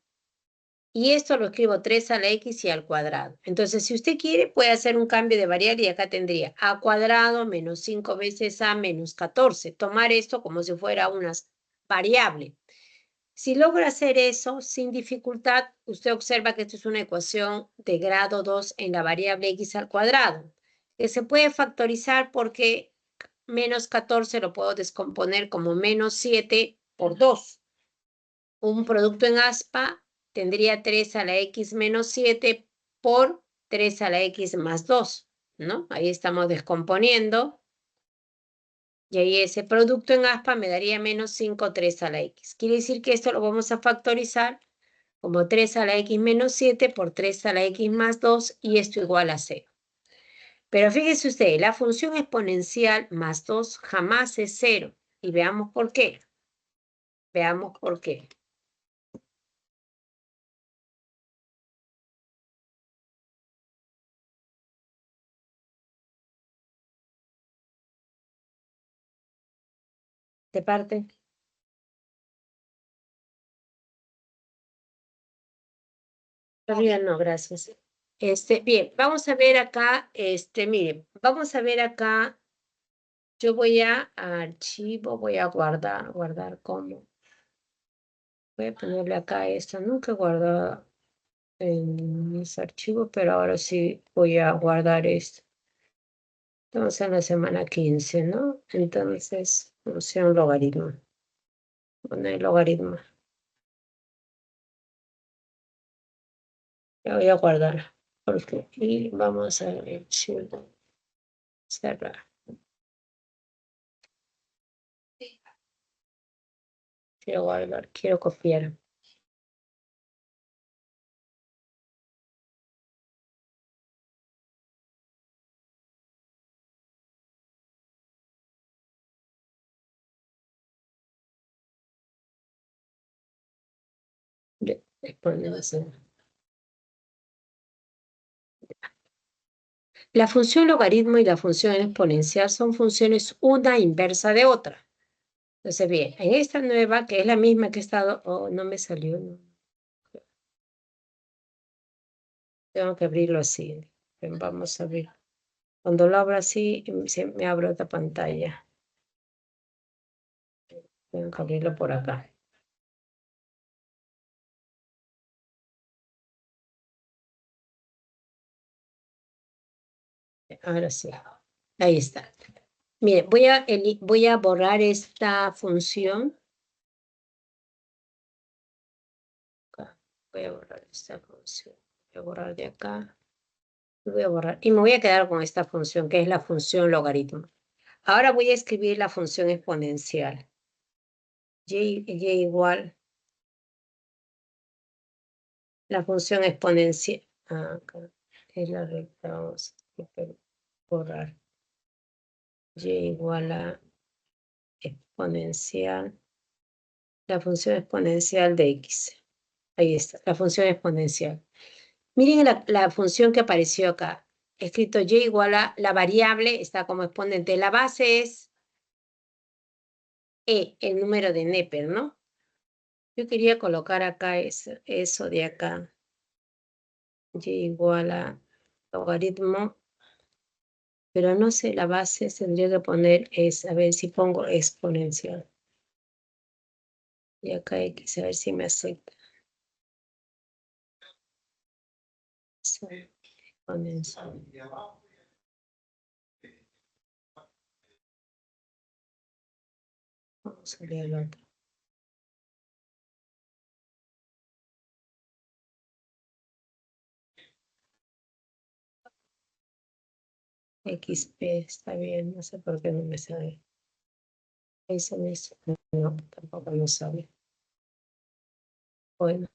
y esto lo escribo 3 a la x y al cuadrado. Entonces, si usted quiere, puede hacer un cambio de variable y acá tendría a cuadrado menos 5 veces a menos 14. Tomar esto como si fuera una variable. Si logra hacer eso sin dificultad, usted observa que esto es una ecuación de grado 2 en la variable x al cuadrado, que se puede factorizar porque menos 14 lo puedo descomponer como menos 7 por 2. Un producto en aspa tendría 3 a la x menos 7 por 3 a la x más 2, ¿no? Ahí estamos descomponiendo. Y ahí ese producto en aspa me daría menos 5, 3 a la x. Quiere decir que esto lo vamos a factorizar como 3 a la x menos 7 por 3 a la x más 2 y esto igual a 0. Pero fíjese usted, la función exponencial más 2 jamás es 0. Y veamos por qué. Veamos por qué. ¿De parte? Todavía no, gracias. Bien, vamos a ver acá, miren, vamos a ver acá, yo voy a archivo, voy a guardar como. Voy a ponerle acá esto, nunca he guardado en mis archivos, pero ahora sí voy a guardar esto. Estamos en la semana 15, ¿no? Entonces, función logaritmo. Poner logaritmo. La voy a guardar. Y vamos a cerrar. Quiero guardar, quiero copiar. exponencial. La función logaritmo y la función exponencial son funciones una inversa de otra. Entonces, bien, en esta nueva, que es la misma que he estado... Oh, no me salió. No. Tengo que abrirlo así. Vamos a abrir. Cuando lo abro así, me abre otra pantalla. Tengo que abrirlo por acá. Ahora sí. Ahí está. Mire, voy a borrar esta función. Acá. Voy a borrar esta función. Voy a borrar de acá. Voy a borrar. Y me voy a quedar con esta función, que es la función logaritmo. Ahora voy a escribir la función exponencial. Y igual la función exponencial. Acá es la recta. Vamos a borrar. Y igual a exponencial. La función exponencial de x. Ahí está, la función exponencial. Miren la función que apareció acá. Escrito y igual a la variable, está como exponente. La base es e, el número de Neper, ¿no? Yo quería colocar acá eso de acá. Y igual a logaritmo. Pero no sé, la base tendría que poner es, a ver si pongo exponencial. Y acá x, a ver si me acepta. Exponencial. Vamos a leer el otro. XP está bien, no sé por qué no me sale. Ahí se me hizo. No, tampoco lo sale. Bueno.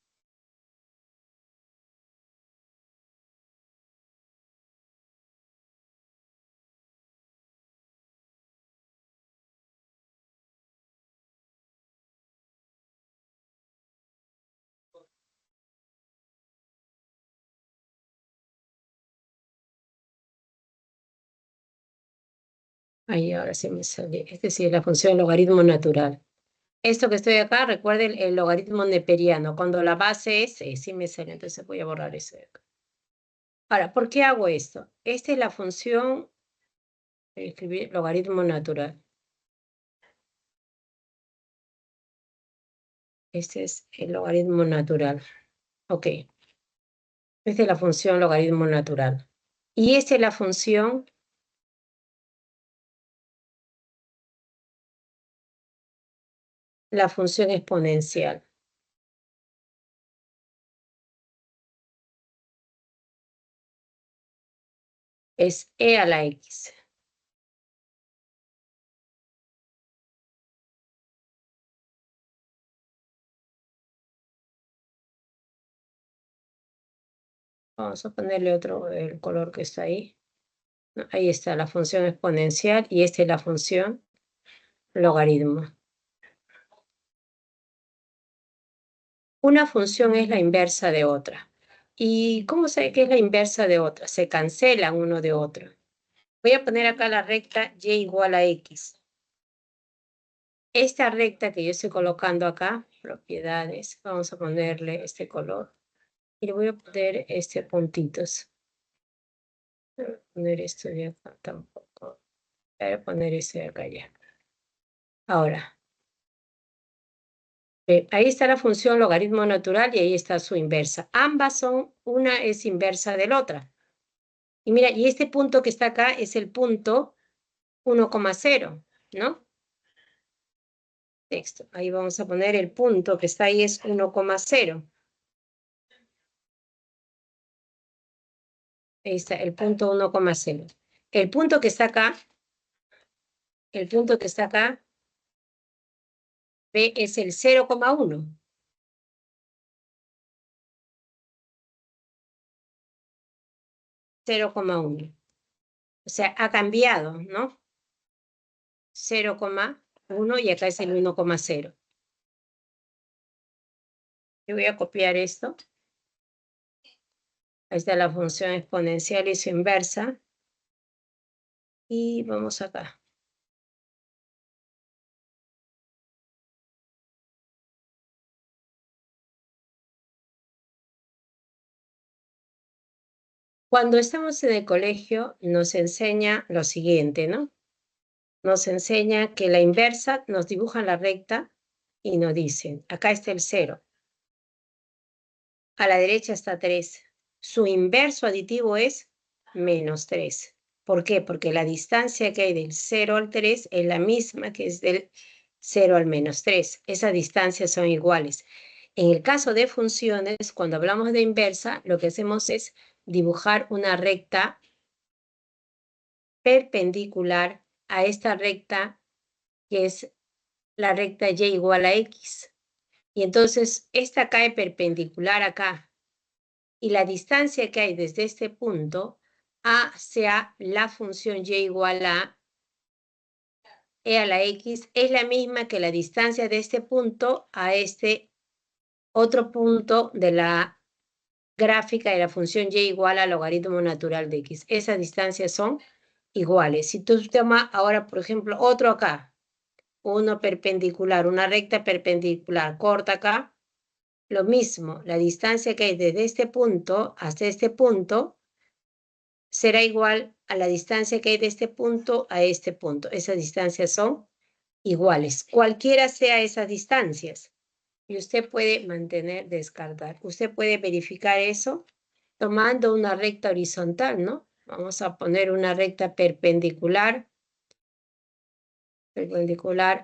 Ahí ahora sí me sale. Este sí es la función logaritmo natural. Esto que estoy acá, recuerden el logaritmo neperiano. Cuando la base es, sí me sale, entonces voy a borrar eso de acá. Ahora, ¿por qué hago esto? Esta es la función, escribir logaritmo natural. Este es el logaritmo natural. Ok. Esta es la función logaritmo natural. Y esta es la función exponencial. Es e a la x. Vamos a ponerle otro, el color que está ahí. Ahí está la función exponencial y esta es la función logaritmo. Una función es la inversa de otra. ¿Y cómo sé que es la inversa de otra? Se cancelan uno de otro. Voy a poner acá la recta y igual a x. Esta recta que yo estoy colocando acá, propiedades, vamos a ponerle este color. Y le voy a poner puntitos. Voy a poner esto de acá tampoco. Voy a poner este de acá ya. Ahora, ahí está la función logaritmo natural y ahí está su inversa. Ambas son, una es inversa de la otra. Y mira, y este punto que está acá es el punto 1,0, ¿no? Texto. Ahí vamos a poner el punto que está ahí es 1,0. Ahí está, el punto 1,0. El punto que está acá, B es el 0,1. 0,1. O sea, ha cambiado, ¿no? 0,1 y acá es el 1,0. Yo voy a copiar esto. Ahí está la función exponencial y su inversa. Y vamos acá. Cuando estamos en el colegio nos enseña lo siguiente, ¿no? Nos enseña que la inversa, nos dibujan la recta y nos dicen, acá está el 0. A la derecha está 3. Su inverso aditivo es menos 3. ¿Por qué? Porque la distancia que hay del 0 al 3 es la misma que es del 0 al menos 3. Esas distancias son iguales. En el caso de funciones, cuando hablamos de inversa, lo que hacemos es dibujar una recta perpendicular a esta recta que es la recta y igual a x. Y entonces esta cae perpendicular acá. Y la distancia que hay desde este punto hacia la función y igual a e a la x es la misma que la distancia de este punto a este otro punto de la gráfica de la función y igual al logaritmo natural de x. Esas distancias son iguales. Si tú tomas ahora, por ejemplo, otro acá, uno perpendicular, una recta perpendicular corta acá, lo mismo, la distancia que hay desde este punto hasta este punto será igual a la distancia que hay de este punto a este punto. Esas distancias son iguales, cualquiera sea esas distancias. Y usted puede mantener, descartar. Usted puede verificar eso tomando una recta horizontal, ¿no? Vamos a poner una recta perpendicular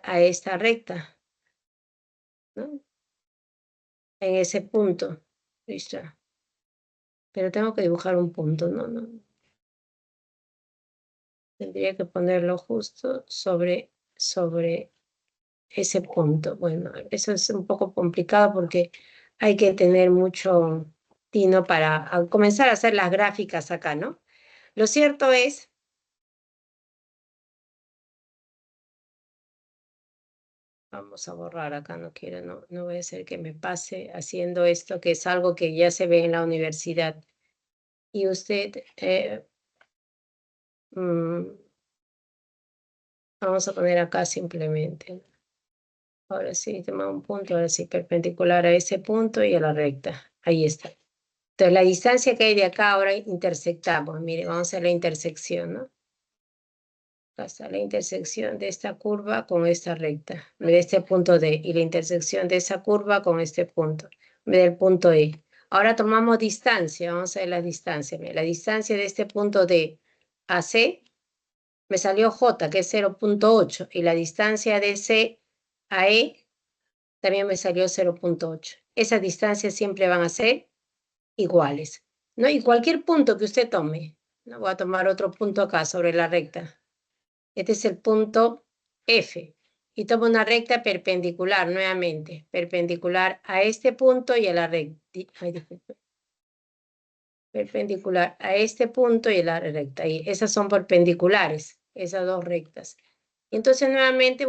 a esta recta, ¿no? En ese punto. Listo. Pero tengo que dibujar un punto, ¿no? Tendría que ponerlo justo sobre ese punto. Bueno, eso es un poco complicado porque hay que tener mucho tino para comenzar a hacer las gráficas acá, ¿no? Lo cierto es vamos a borrar acá, no quiero, no voy a hacer que me pase haciendo esto, que es algo que ya se ve en la universidad. Y usted, vamos a poner acá simplemente. Ahora sí, toma un punto, ahora sí, perpendicular a ese punto y a la recta. Ahí está. Entonces, la distancia que hay de acá, ahora intersectamos. Mire, vamos a hacer la intersección, ¿no? Acá está la intersección de esta curva con esta recta, de este punto D, y la intersección de esa curva con este punto, del punto E. Ahora tomamos distancia, vamos a ver la distancia. Mira, la distancia de este punto D a C, me salió J, que es 0.8, y la distancia de C a E también me salió 0.8. Esas distancias siempre van a ser iguales, ¿no? Y cualquier punto que usted tome, no voy a tomar otro punto acá sobre la recta. Este es el punto F. Y tomo una recta perpendicular nuevamente, perpendicular a este punto y a la recta. Perpendicular a este punto y a la recta. Y esas son perpendiculares, esas dos rectas. Entonces nuevamente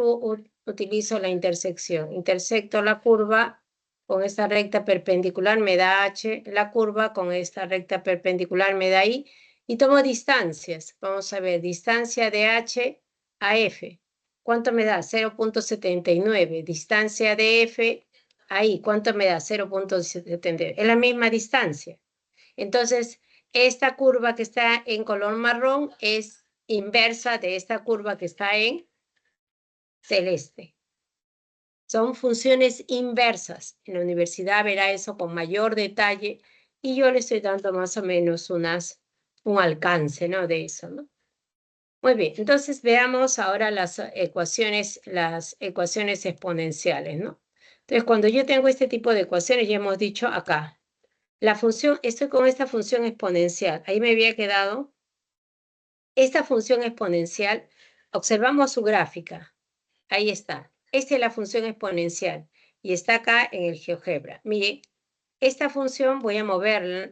utilizo la intersección. Intersecto la curva con esta recta perpendicular, me da H. La curva con esta recta perpendicular me da I. Y tomo distancias. Vamos a ver, distancia de H a F. ¿Cuánto me da? 0.79. Distancia de F a I. ¿Cuánto me da? 0.79. Es la misma distancia. Entonces, esta curva que está en color marrón es inversa de esta curva que está en celeste. Son funciones inversas. En la universidad verá eso con mayor detalle y yo le estoy dando más o menos un alcance, ¿no? De eso, ¿no? Muy bien, entonces veamos ahora las ecuaciones exponenciales, ¿no? Entonces, cuando yo tengo este tipo de ecuaciones, ya hemos dicho acá, la función, estoy con esta función exponencial. Ahí me había quedado esta función exponencial. Observamos su gráfica. Ahí está. Esta es la función exponencial y está acá en el GeoGebra. Mire, esta función voy a moverla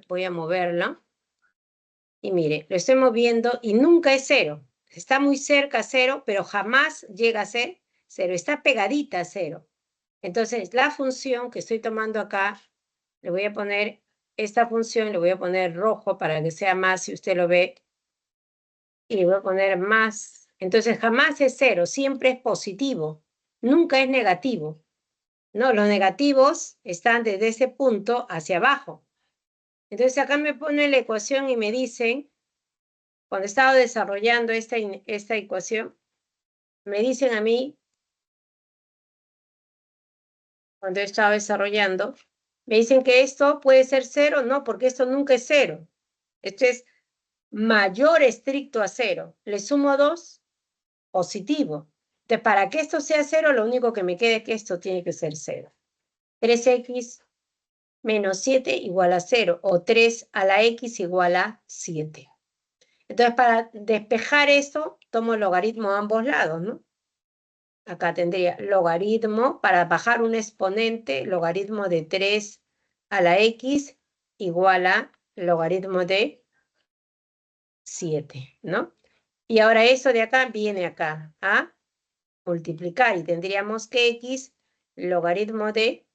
y mire, lo estoy moviendo y nunca es 0. Está muy cerca a 0, pero jamás llega a ser 0. Está pegadita a 0. Entonces, la función que estoy tomando acá Le voy a poner esta función, le voy a poner rojo para que sea más, si usted lo ve. Y le voy a poner más. Entonces jamás es 0, siempre es positivo. Nunca es negativo. No, los negativos están desde ese punto hacia abajo. Entonces acá me pone la ecuación y me dicen, cuando he estado desarrollando esta ecuación, me dicen a mí, cuando he estado desarrollando, me dicen que esto puede ser 0, no, porque esto nunca es 0. Esto es mayor estricto a 0. Le sumo 2, positivo. Entonces, para que esto sea 0, lo único que me queda es que esto tiene que ser 0. 3x menos 7 igual a 0, o 3 a la x igual a 7. Entonces, para despejar esto, tomo el logaritmo a ambos lados, ¿no? Acá tendría logaritmo, para bajar un exponente, logaritmo de 3 a la x igual a logaritmo de 7, ¿no? Y ahora eso de acá viene acá a multiplicar y tendríamos que x logaritmo de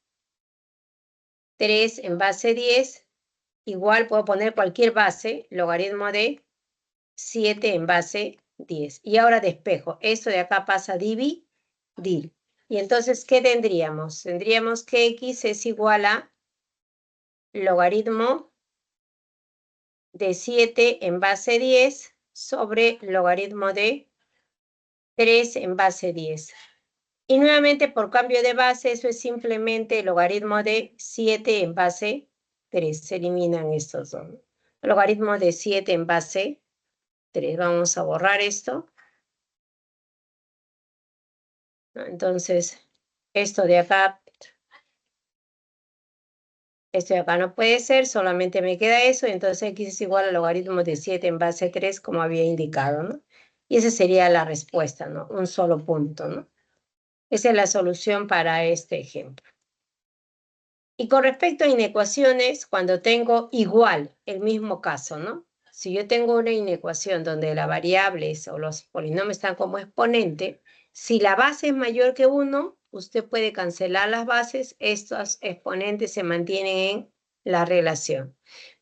3 en base 10 igual puedo poner cualquier base, logaritmo de 7 en base 10. Y ahora despejo. Esto de acá pasa a dividir. Y entonces, ¿qué tendríamos? Tendríamos que x es igual a logaritmo de 7 en base 10 sobre logaritmo de 3 en base 10. Y nuevamente, por cambio de base, eso es simplemente logaritmo de 7 en base 3. Se eliminan estos dos. Logaritmo de 7 en base 3. Vamos a borrar esto. Entonces, esto de acá no puede ser, solamente me queda eso, y entonces x es igual al logaritmo de 7 en base 3, como había indicado, ¿no? Y esa sería la respuesta, ¿no? Un solo punto, ¿no? Esa es la solución para este ejemplo. Y con respecto a inecuaciones, cuando tengo igual, el mismo caso, ¿no? Si yo tengo una inecuación donde las variables o los polinomios están como exponente, si la base es mayor que 1, usted puede cancelar las bases, estos exponentes se mantienen en la relación.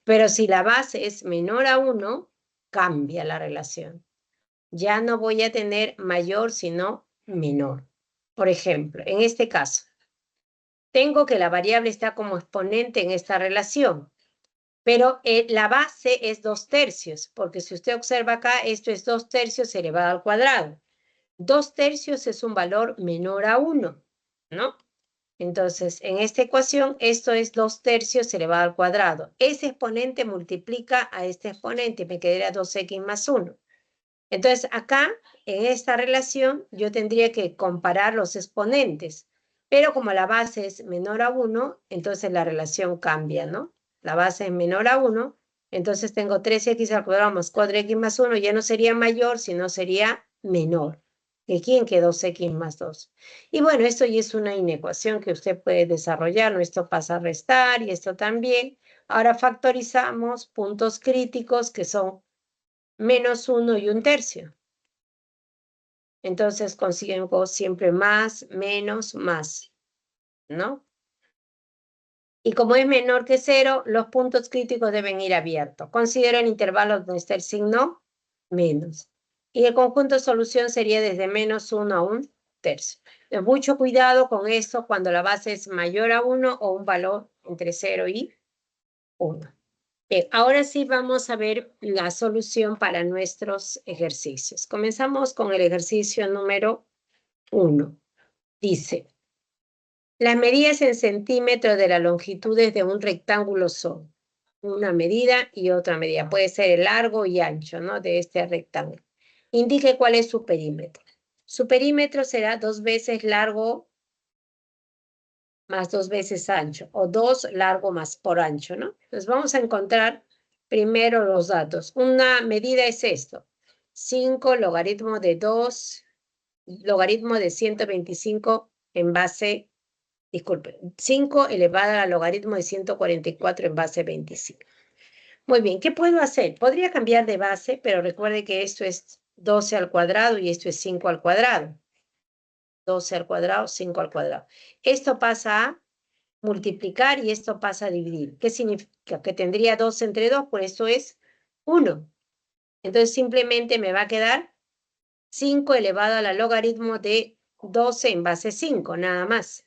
Pero si la base es menor a 1, cambia la relación. Ya no voy a tener mayor, sino menor. Por ejemplo, en este caso, tengo que la variable está como exponente en esta relación, pero la base es 2/3, porque si usted observa acá, esto es 2/3 elevado al cuadrado. 2/3 es un valor menor a 1, ¿no? Entonces, en esta ecuación, esto es 2/3 elevado al cuadrado. Ese exponente multiplica a este exponente, me quedaría 2x más 1. Entonces, acá, en esta relación, yo tendría que comparar los exponentes. Pero como la base es menor a 1, entonces la relación cambia, ¿no? La base es menor a 1, entonces tengo 3x al cuadrado más 4x más 1, ya no sería mayor, sino sería menor. ¿Que quién? Que 2x más 2. Y bueno, esto ya es una inecuación que usted puede desarrollar, ¿no? Esto pasa a restar y esto también. Ahora factorizamos puntos críticos que son menos 1 y 1/3. Entonces consigo siempre más, menos, más, ¿no? Y como es menor que 0, los puntos críticos deben ir abiertos. Considero el intervalo donde está el signo menos. Y el conjunto de solución sería desde menos 1 a 1/3. Mucho cuidado con esto cuando la base es mayor a 1 o un valor entre 0 y 1. Bien, ahora sí vamos a ver la solución para nuestros ejercicios. Comenzamos con el ejercicio número 1. Dice, las medidas en centímetros de las longitudes de un rectángulo son una medida y otra medida. Puede ser el largo y ancho, ¿no? De este rectángulo. Indique cuál es su perímetro. Su perímetro será 2 veces largo más 2 veces ancho, o 2 largo más por ancho, ¿no? Entonces vamos a encontrar primero los datos. Una medida es esto, 5 logaritmo de 2, logaritmo de 125 en base, disculpe, 5 elevado al logaritmo de 144 en base 25. Muy bien, ¿qué puedo hacer? Podría cambiar de base, pero recuerde que esto es 12 al cuadrado y esto es 5 al cuadrado. 12 al cuadrado, 5 al cuadrado. Esto pasa a multiplicar y esto pasa a dividir. ¿Qué significa? Que tendría 2 entre 2, por eso es 1. Entonces simplemente me va a quedar 5 elevado a la logaritmo de 12 en base 5, nada más.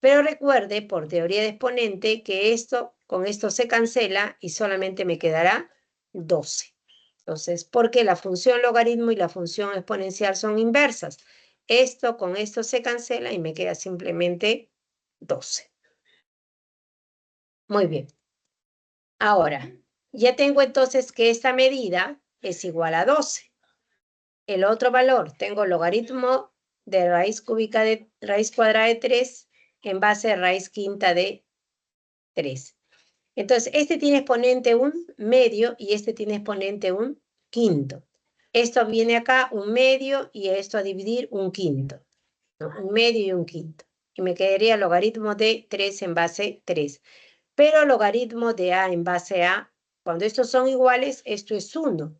Pero recuerde, por teoría de exponente, que esto con esto se cancela y solamente me quedará 12. Entonces, porque la función logaritmo y la función exponencial son inversas. Esto con esto se cancela y me queda simplemente 12. Muy bien. Ahora, ya tengo entonces que esta medida es igual a 12. El otro valor, tengo logaritmo de raíz cúbica de raíz cuadrada de 3 en base a raíz quinta de 3. Entonces, este tiene exponente un medio y este tiene exponente un quinto. Esto viene acá un medio y esto a dividir un quinto. ¿No? Un medio y un quinto. Y me quedaría logaritmo de 3 en base 3. Pero logaritmo de a en base a, cuando estos son iguales, esto es 1.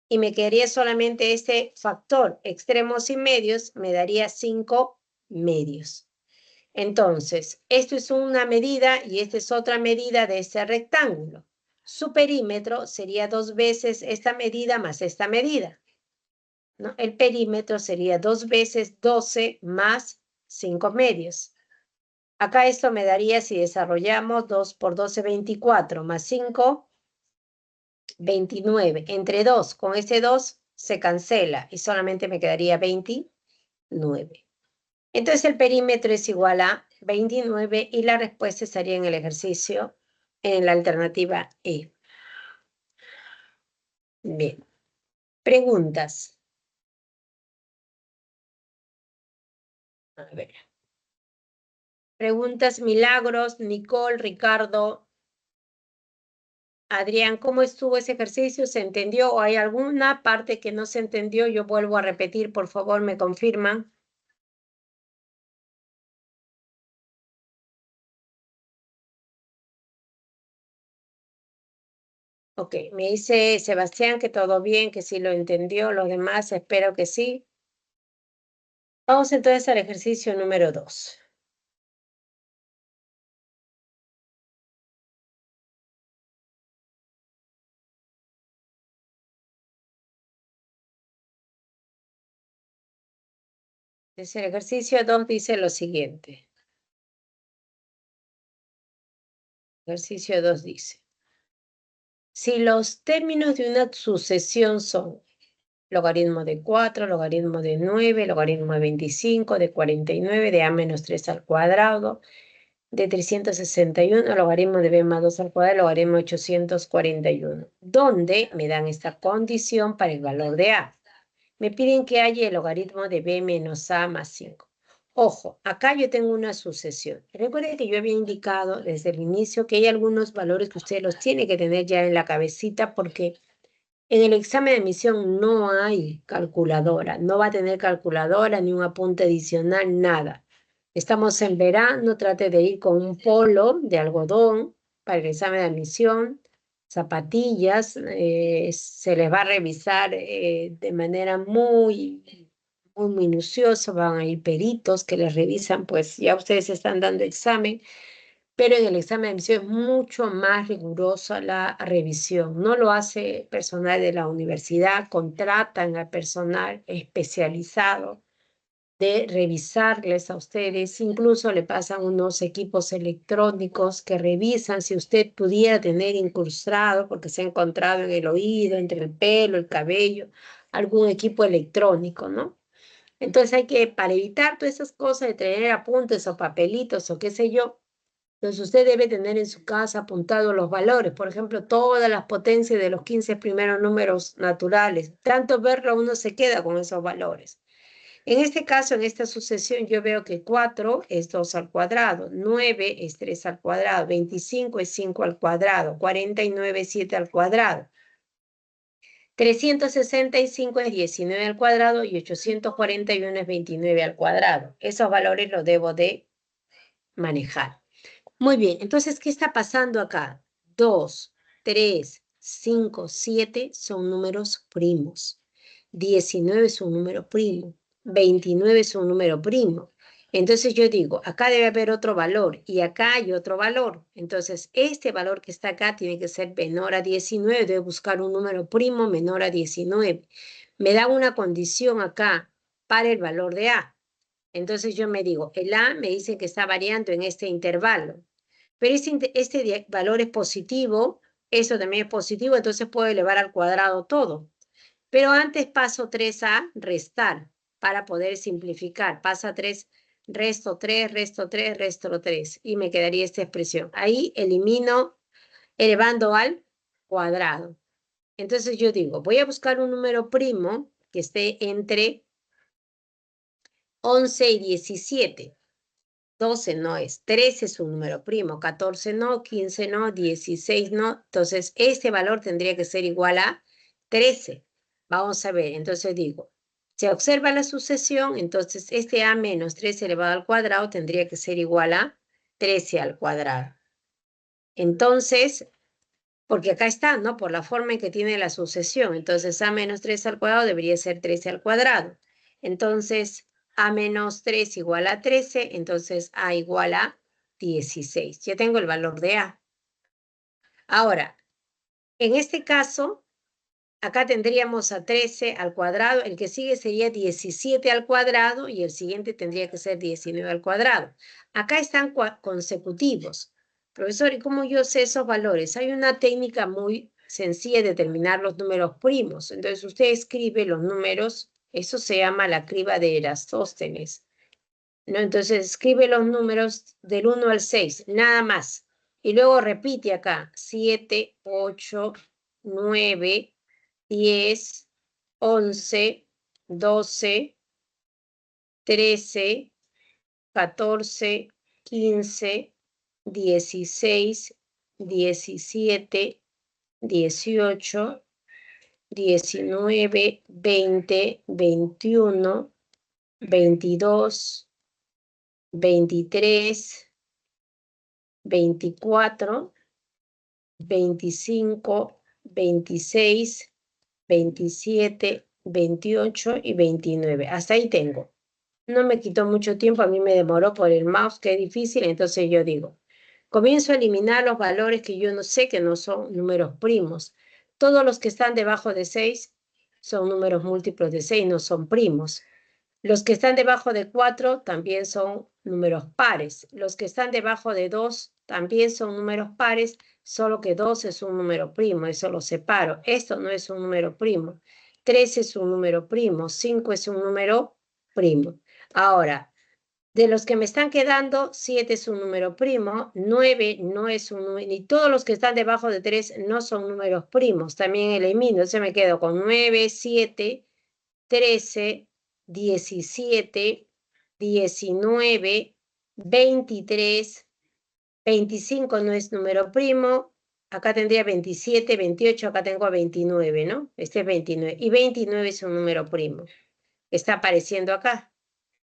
Y me quedaría solamente este factor, extremos y medios, me daría 5 medios. Entonces, esto es una medida y esta es otra medida de este rectángulo. Su perímetro sería 2 veces esta medida más esta medida, ¿no? El perímetro sería 2 veces 12 más 5 medios. Acá esto me daría, si desarrollamos 2 por 12, 24, más 5, 29. Entre 2, con este 2 se cancela y solamente me quedaría 29. Entonces el perímetro es igual a 29 y la respuesta estaría en el ejercicio, en la alternativa E. Bien. Preguntas. A ver. Preguntas, Milagros, Nicole, Ricardo, Adrián, ¿cómo estuvo ese ejercicio? ¿Se entendió o hay alguna parte que no se entendió? Yo vuelvo a repetir, por favor, me confirman. Ok, me dice Sebastián que todo bien, que sí lo entendió, los demás espero que sí. Vamos entonces al ejercicio número 2. Entonces, el ejercicio 2 dice lo siguiente. Ejercicio 2 dice, si los términos de una sucesión son logaritmo de 4, logaritmo de 9, logaritmo de 25, de 49, de a menos 3 al cuadrado, de 361, logaritmo de b más 2 al cuadrado, logaritmo de 841, ¿dónde me dan esta condición para el valor de a? Me piden que haya el logaritmo de b menos a más 5. Ojo, acá yo tengo una sucesión. Recuerden que yo había indicado desde el inicio que hay algunos valores que ustedes los tienen que tener ya en la cabecita porque en el examen de admisión no hay calculadora, no va a tener calculadora ni un apunte adicional, nada. Estamos en verano, trate de ir con un polo de algodón para el examen de admisión, zapatillas, se les va a revisar de manera muy minuciosa, van a ir peritos que les revisan, pues ya ustedes están dando examen, pero en el examen de admisión es mucho más rigurosa la revisión. No lo hace personal de la universidad, contratan al personal especializado de revisarles a ustedes, incluso le pasan unos equipos electrónicos que revisan si usted pudiera tener incrustado, porque se ha encontrado en el oído, entre el pelo, el cabello, algún equipo electrónico, ¿no? Entonces hay que, para evitar todas esas cosas de tener apuntes o papelitos o qué sé yo, entonces usted debe tener en su casa apuntados los valores, por ejemplo, todas las potencias de los 15 primeros números naturales. Tanto verlo uno se queda con esos valores. En este caso, en esta sucesión, yo veo que 4 es 2 al cuadrado, 9 es 3 al cuadrado, 25 es 5 al cuadrado, 49 es 7 al cuadrado, 365 es 19 al cuadrado y 841 es 29 al cuadrado. Esos valores los debo de manejar. Muy bien, entonces, ¿qué está pasando acá? 2, 3, 5, 7 son números primos. 19 es un número primo. 29 es un número primo. Entonces yo digo, acá debe haber otro valor y acá hay otro valor. Entonces este valor que está acá tiene que ser menor a 19. Debo buscar un número primo menor a 19. Me da una condición acá para el valor de A. Entonces yo me digo, el A me dice que está variando en este intervalo. Pero este valor es positivo, eso también es positivo, entonces puedo elevar al cuadrado todo. Pero antes paso 3 a restar para poder simplificar. Pasa 3, resto 3, resto 3, resto 3. Y me quedaría esta expresión. Ahí elimino elevando al cuadrado. Entonces yo digo, voy a buscar un número primo que esté entre 11 y 17. 12 no es, 13 es un número primo, 14 no, 15 no, 16 no. Entonces, este valor tendría que ser igual a 13. Vamos a ver, entonces digo, se observa la sucesión, entonces este a menos 13 elevado al cuadrado tendría que ser igual a 13 al cuadrado. Entonces, porque acá está, ¿no? Por la forma en que tiene la sucesión. Entonces, a menos 3 al cuadrado debería ser 13 al cuadrado. Entonces, a menos 3 igual a 13, entonces a igual a 16. Ya tengo el valor de a. Ahora, en este caso, acá tendríamos a 13 al cuadrado, el que sigue sería 17 al cuadrado y el siguiente tendría que ser 19 al cuadrado. Acá están consecutivos. Profesor, ¿y cómo yo sé esos valores? Hay una técnica muy sencilla de determinar los números primos. Entonces usted escribe los números, eso se llama la criba de Eratóstenes, ¿no? Entonces escribe los números del 1 al 6, nada más. Y luego repite acá, 7, 8, 9, 10, 11, 12, 13, 14, 15, 16, 17, 18, 19, 20, 21, 22, 23, 24, 25, 26, 27, 28 y 29. Hasta ahí tengo. No me quitó mucho tiempo, a mí me demoró por el mouse, que es difícil, entonces yo digo, comienzo a eliminar los valores que yo no sé que no son números primos. Todos los que están debajo de 6 son números múltiplos de 6, no son primos. Los que están debajo de 4 también son números pares. Los que están debajo de 2 también son números pares, solo que 2 es un número primo, eso lo separo. Esto no es un número primo. 3 es un número primo, 5 es un número primo. Ahora, de los que me están quedando, 7 es un número primo, 9 no es un número, y todos los que están debajo de 3 no son números primos. También elimino, entonces me quedo con 9, 7, 13, 17, 19, 23, 25 no es número primo, acá tendría 27, 28, acá tengo 29, ¿no? Este es 29, y 29 es un número primo, está apareciendo acá.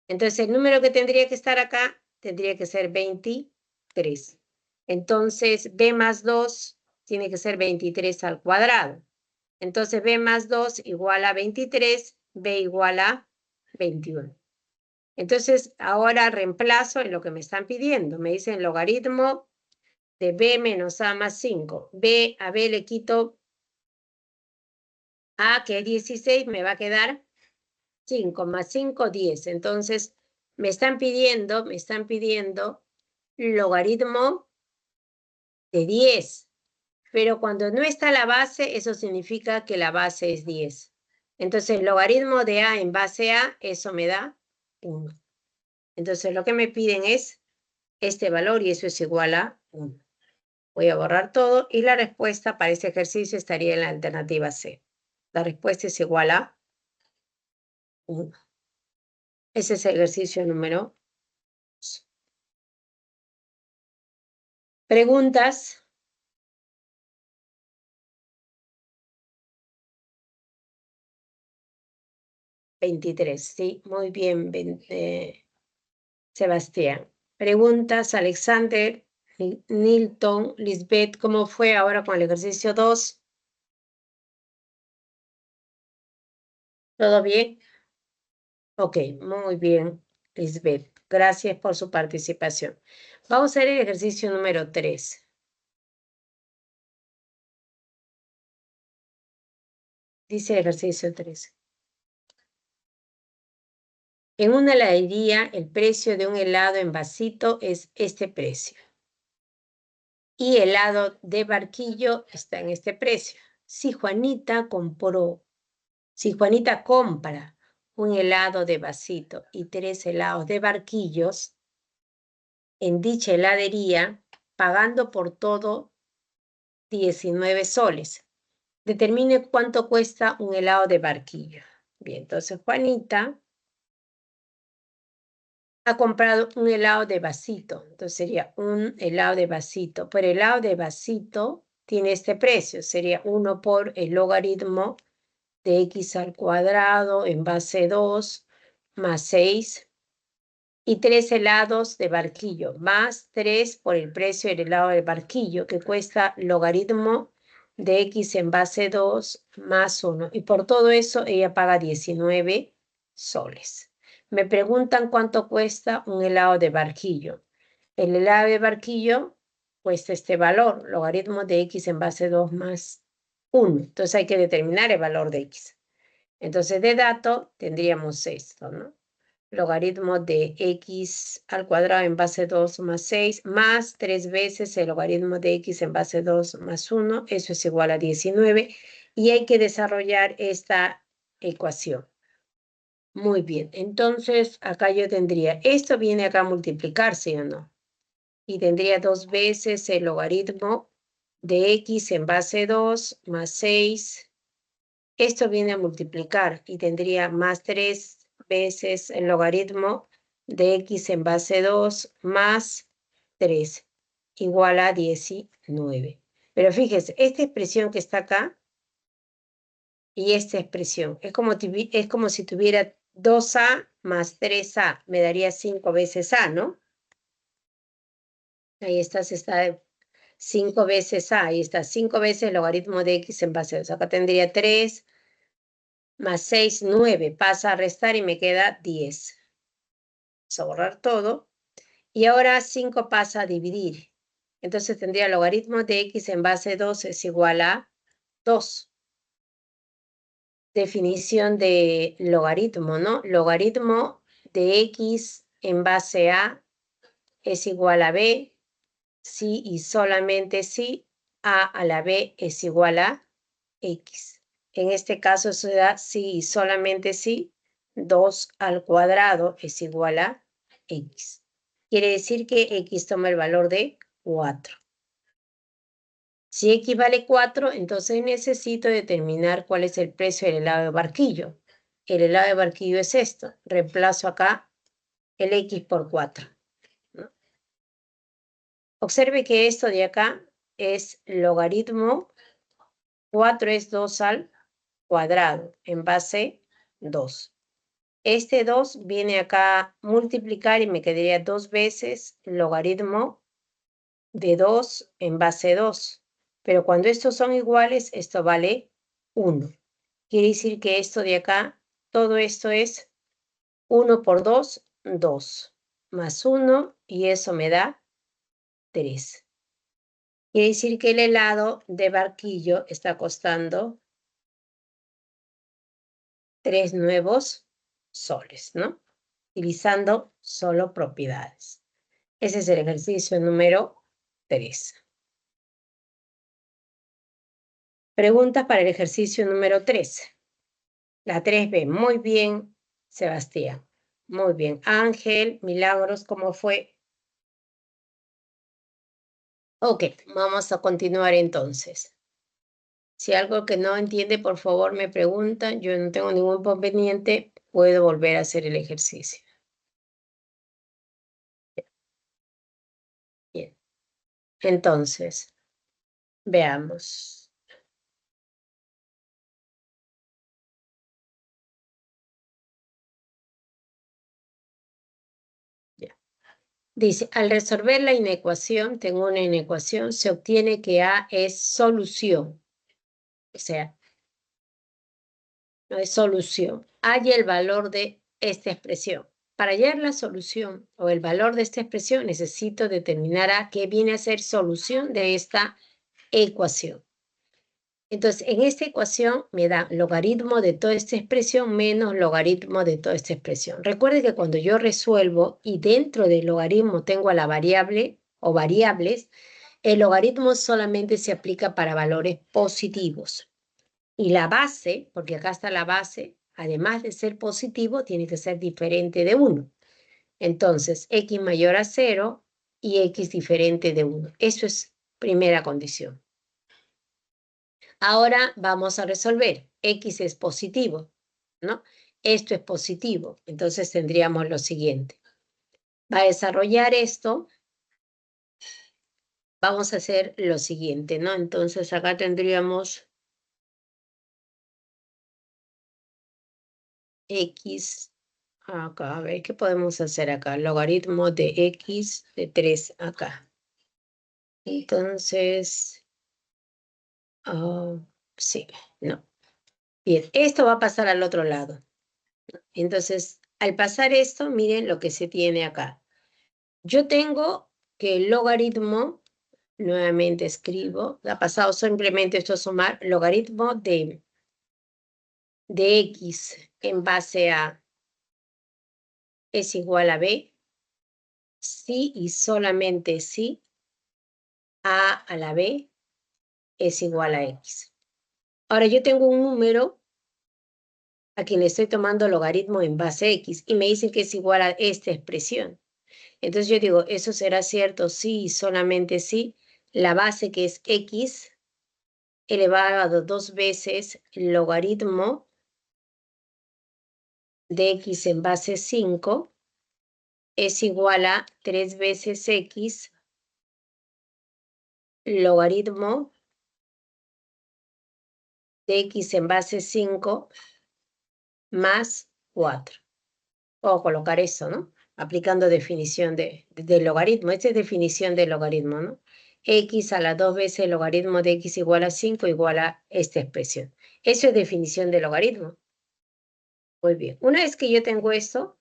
Entonces el número que tendría que estar acá tendría que ser 23. Entonces b más 2 tiene que ser 23 al cuadrado. Entonces b más 2 igual a 23, b igual a 21. Entonces ahora reemplazo en lo que me están pidiendo. Me dicen logaritmo de b menos a más 5. A b le quito a, que es 16, me va a quedar 5 más 5, 10. Entonces me están pidiendo logaritmo de 10. Pero cuando no está la base, eso significa que la base es 10. Entonces, logaritmo de a en base a, eso me da 1. Entonces, lo que me piden es este valor y eso es igual a 1. Voy a borrar todo y la respuesta para este ejercicio estaría en la alternativa C. La respuesta es igual a 1. Ese es el ejercicio número 2. ¿Preguntas? ¿23? Sí, muy bien, Sebastián. Preguntas, Alexander, Nilton, Lisbeth, ¿cómo fue ahora con el ejercicio 2? ¿Todo bien? Ok, muy bien, Lisbeth. Gracias por su participación. Vamos a ver el ejercicio número 3. Dice el ejercicio 3. En una heladería, el precio de un helado en vasito es este precio. Y helado de barquillo está en este precio. Si Juanita compra un helado de vasito y 3 helados de barquillos en dicha heladería, pagando por todo 19 soles. Determine cuánto cuesta un helado de barquillo. Bien, entonces Juanita ha comprado un helado de vasito. Entonces sería un helado de vasito. Pero el helado de vasito tiene este precio. Sería 1 por el logaritmo de x al cuadrado en base 2 más 6. Y 3 helados de barquillo más 3 por el precio del helado de barquillo, que cuesta logaritmo de x en base 2 más 1. Y por todo eso ella paga 19 soles. Me preguntan cuánto cuesta un helado de barquillo. El helado de barquillo cuesta este valor, logaritmo de x en base 2 más 1. Entonces hay que determinar el valor de x. Entonces de dato tendríamos esto, ¿no? Logaritmo de x al cuadrado en base 2 más 6 más 3 veces el logaritmo de x en base 2 más 1. Eso es igual a 19. Y hay que desarrollar esta ecuación. Muy bien. Entonces, acá yo tendría, esto viene acá a multiplicar, ¿sí o no? Y tendría 2 veces el logaritmo de x en base 2 más 6. Esto viene a multiplicar y tendría más 3 veces el logaritmo de x en base 2 más 3 igual a 19. Pero fíjese, esta expresión que está acá y esta expresión es como si tuviera 2a más 3a, me daría 5 veces a, ¿no? Ahí está 5 veces a, ahí está 5 veces el logaritmo de x en base 2. Acá tendría 3 más 6, 9. Pasa a restar y me queda 10. Vamos a borrar todo. Y ahora 5 pasa a dividir. Entonces tendría logaritmo de x en base 2 es igual a 2. Definición de logaritmo, ¿no? Logaritmo de x en base a es igual a b, si y solamente si a la b es igual a x. En este caso se da si y solamente si 2 al cuadrado es igual a x. Quiere decir que x toma el valor de 4. Si x vale 4, entonces necesito determinar cuál es el precio del helado de barquillo. El helado de barquillo es esto. Reemplazo acá el x por 4. ¿No? Observe que esto de acá es logaritmo. 4 es 2 al cuadrado en base 2. Este 2 viene acá a multiplicar y me quedaría 2 veces logaritmo de 2 en base 2. Pero cuando estos son iguales, esto vale 1. Quiere decir que esto de acá, todo esto es 1 por 2, 2. Más 1 y eso me da 3. Quiere decir que el helado de barquillo está costando 3 nuevos soles, ¿no? Utilizando solo propiedades. Ese es el ejercicio número 3. Preguntas para el ejercicio número 3. La 3B. Muy bien, Sebastián. Muy bien. Ángel, Milagros, ¿cómo fue? Ok, vamos a continuar entonces. Si algo que no entiende, por favor me preguntan. Yo no tengo ningún inconveniente. Puedo volver a hacer el ejercicio. Bien. Entonces, veamos. Ya. Dice, al resolver la inecuación, tengo una inecuación, se obtiene que A es solución. O sea, no es solución. Halla el valor de esta expresión. para hallar la solución o el valor de esta expresión, necesito determinar a qué viene a ser solución de esta ecuación. Entonces, en esta ecuación me da logaritmo de toda esta expresión menos logaritmo de toda esta expresión. Recuerde que cuando yo resuelvo y dentro del logaritmo tengo a la variable o variables, el logaritmo solamente se aplica para valores positivos. Y la base, porque acá está la base, además de ser positivo, tiene que ser diferente de 1. Entonces, x mayor a 0 y x diferente de 1. Eso es primera condición. Ahora vamos a resolver. X es positivo, ¿no? Esto es positivo. Entonces tendríamos lo siguiente. Para desarrollar esto, vamos a hacer lo siguiente, ¿no? Entonces acá tendríamos X. Acá, a ver, ¿qué podemos hacer acá? Logaritmo de X de 3 acá. Entonces, sí, no. Bien, esto va a pasar al otro lado. Entonces, al pasar esto, miren lo que se tiene acá. Yo tengo que el logaritmo, nuevamente escribo, ha pasado simplemente esto a sumar, logaritmo de X en base a es igual a B, si y solamente si a la B es igual a X. Ahora yo tengo un número a quien le estoy tomando logaritmo en base a X y me dicen que es igual a esta expresión. Entonces yo digo, eso será cierto si y solamente si la base que es X elevado 2 veces logaritmo de X en base 5 es igual a 3 veces X logaritmo de X en base 5 más 4. Puedo colocar eso, ¿no? Aplicando definición de logaritmo. Esta es definición de logaritmo, ¿no? X a las 2 veces el logaritmo de X igual a 5 igual a esta expresión. Eso es definición de logaritmo. Muy bien. Una vez que yo tengo esto,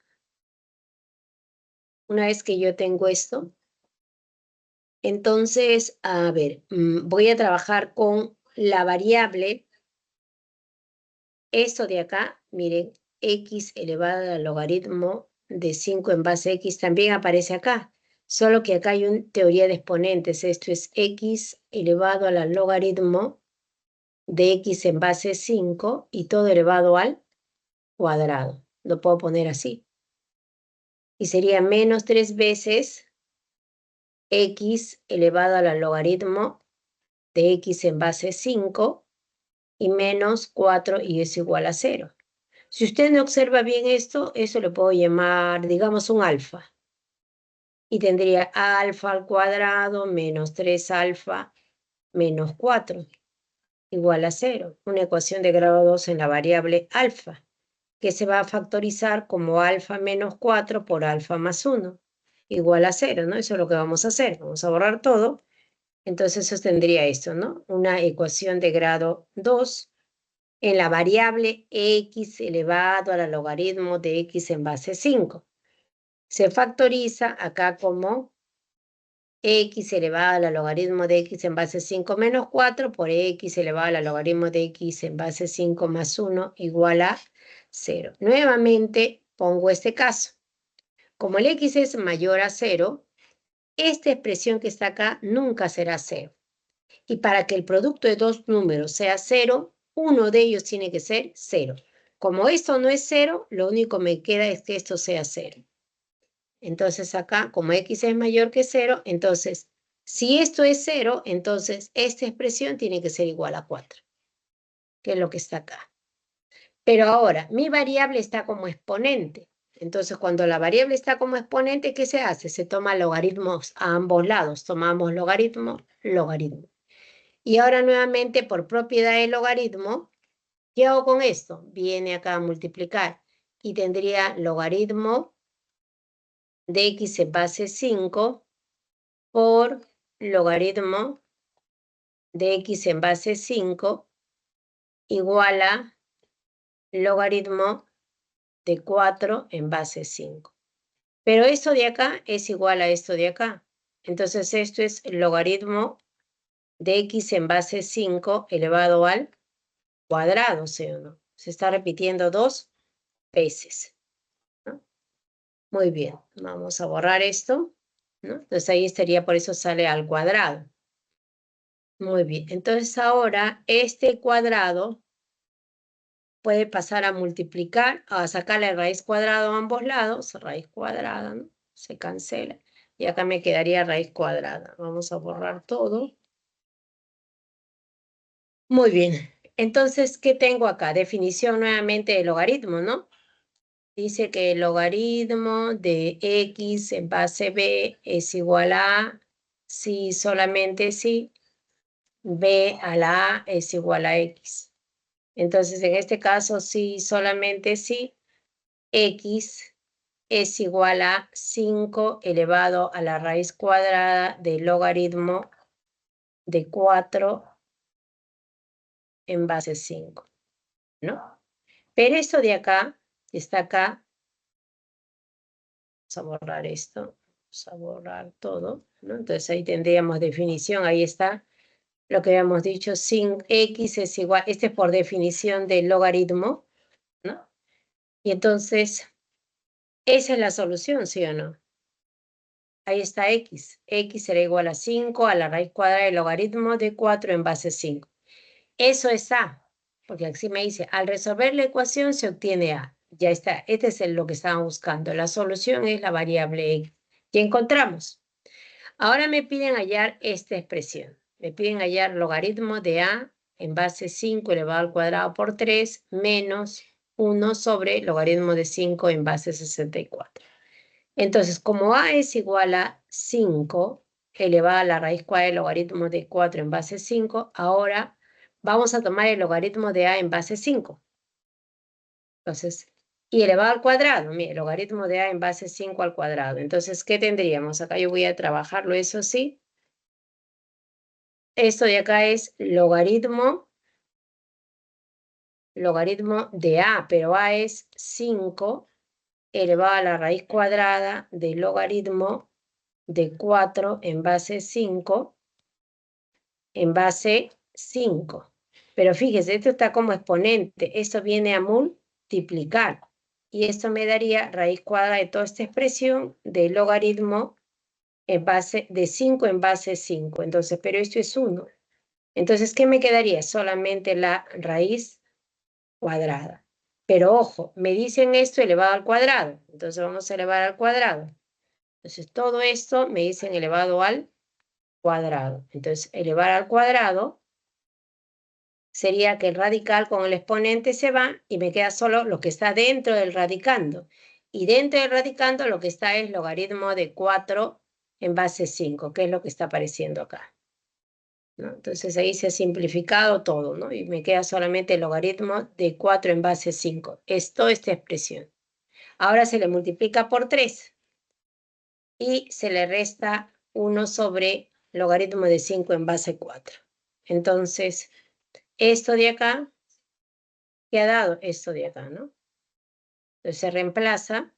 entonces, a ver, voy a trabajar con la variable. Esto de acá, miren, X elevado al logaritmo de 5 en base a X también aparece acá. Solo que acá hay una teoría de exponentes. Esto es X elevado al logaritmo de X en base 5 y todo elevado al cuadrado. Lo puedo poner así. Y sería menos 3 veces X elevado al logaritmo de X en base 5 y menos 4 y es igual a 0. Si usted no observa bien esto, eso lo puedo llamar, digamos, un alfa. Y tendría alfa al cuadrado menos 3 alfa menos 4 igual a 0. Una ecuación de grado 2 en la variable alfa, que se va a factorizar como alfa menos 4 por alfa más 1 igual a 0, ¿no? Eso es lo que vamos a hacer. Vamos a borrar todo. Entonces eso tendría esto, ¿no? Una ecuación de grado 2 en la variable X elevado al logaritmo de X en base 5. Se factoriza acá como X elevado al logaritmo de X en base 5 menos 4 por X elevado al logaritmo de X en base 5 más 1 igual a 0. Nuevamente pongo este caso. Como el X es mayor a 0, esta expresión que está acá nunca será 0. Y para que el producto de dos números sea 0, uno de ellos tiene que ser 0. Como esto no es 0, lo único que me queda es que esto sea 0. Entonces acá, como X es mayor que 0, entonces, si esto es 0, entonces esta expresión tiene que ser igual a 4, que es lo que está acá. Pero ahora, mi variable está como exponente. Entonces, cuando la variable está como exponente, ¿qué se hace? Se toma logaritmos a ambos lados. Tomamos logaritmo, logaritmo. Y ahora nuevamente, por propiedad del logaritmo, ¿qué hago con esto? Viene acá a multiplicar y tendría logaritmo de X en base 5 por logaritmo de X en base 5 igual a logaritmo de 4 en base 5. Pero esto de acá es igual a esto de acá. Entonces esto es logaritmo de x en base 5 elevado al cuadrado, ¿sí o no? Se está repitiendo 2 veces, ¿no? Muy bien, vamos a borrar esto, ¿no? Entonces ahí estaría, por eso sale al cuadrado. Muy bien, entonces ahora este cuadrado puede pasar a multiplicar, a sacarle raíz cuadrada a ambos lados, raíz cuadrada, ¿no? Se cancela. Y acá me quedaría raíz cuadrada. Vamos a borrar todo. Muy bien. Entonces, ¿qué tengo acá? Definición nuevamente de logaritmo, ¿no? Dice que el logaritmo de x en base b es igual a si, solamente si, b a la a es igual a x. Entonces, en este caso, si, solamente si, x es igual a 5 elevado a la raíz cuadrada del logaritmo de 4 en base 5, ¿no? Pero esto de acá, está acá, vamos a borrar esto, vamos a borrar todo, ¿no? Entonces ahí tendríamos definición, ahí está lo que habíamos dicho, sin x es igual, este es por definición del logaritmo, ¿no? Y entonces, esa es la solución, ¿sí o no? Ahí está x. X será igual a 5 a la raíz cuadrada del logaritmo de 4 en base 5. Eso es a, porque así me dice, al resolver la ecuación se obtiene a. Ya está, este es lo que estaban buscando. La solución es la variable x. Y encontramos. Ahora me piden hallar esta expresión. Me piden hallar logaritmo de a en base 5 elevado al cuadrado por 3 menos 1 sobre logaritmo de 5 en base 64. Entonces, como a es igual a 5 elevado a la raíz cuadrada del logaritmo de 4 en base 5, ahora vamos a tomar el logaritmo de a en base 5. Entonces, y elevado al cuadrado, mire, el logaritmo de a en base 5 al cuadrado. Entonces, ¿qué tendríamos? Acá yo voy a trabajarlo, eso sí. Esto de acá es logaritmo de a, pero a es 5 elevado a la raíz cuadrada del logaritmo de 4 en base 5 en base 5. Pero fíjese, esto está como exponente, esto viene a multiplicar. Y esto me daría raíz cuadrada de toda esta expresión del logaritmo en base de 5 en base 5. Entonces, pero esto es 1. Entonces, ¿qué me quedaría? Solamente la raíz cuadrada. Pero ojo, me dicen esto elevado al cuadrado. Entonces vamos a elevar al cuadrado. Entonces, todo esto me dicen elevado al cuadrado. Entonces, elevar al cuadrado sería que el radical con el exponente se va y me queda solo lo que está dentro del radicando. Y dentro del radicando lo que está es logaritmo de 4 en base 5, que es lo que está apareciendo acá, ¿no? Entonces ahí se ha simplificado todo, ¿no? Y me queda solamente el logaritmo de 4 en base 5. Es toda esta expresión. Ahora se le multiplica por 3 y se le resta 1 sobre logaritmo de 5 en base 4. Entonces, esto de acá, ¿qué ha dado? Esto de acá, ¿no? Entonces se reemplaza.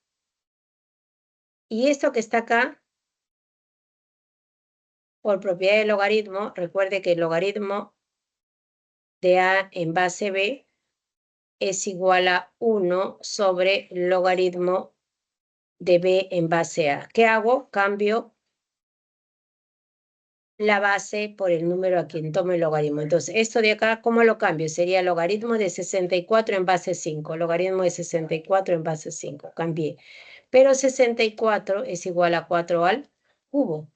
Y esto que está acá, por propiedad del logaritmo, recuerde que el logaritmo de a en base b es igual a 1 sobre logaritmo de b en base a. ¿Qué hago? Cambio la base por el número a quien tome el logaritmo. Entonces, esto de acá, ¿cómo lo cambio? Sería logaritmo de 64 en base 5. Logaritmo de 64 en base 5. Cambié. Pero 64 es igual a 4 al cubo,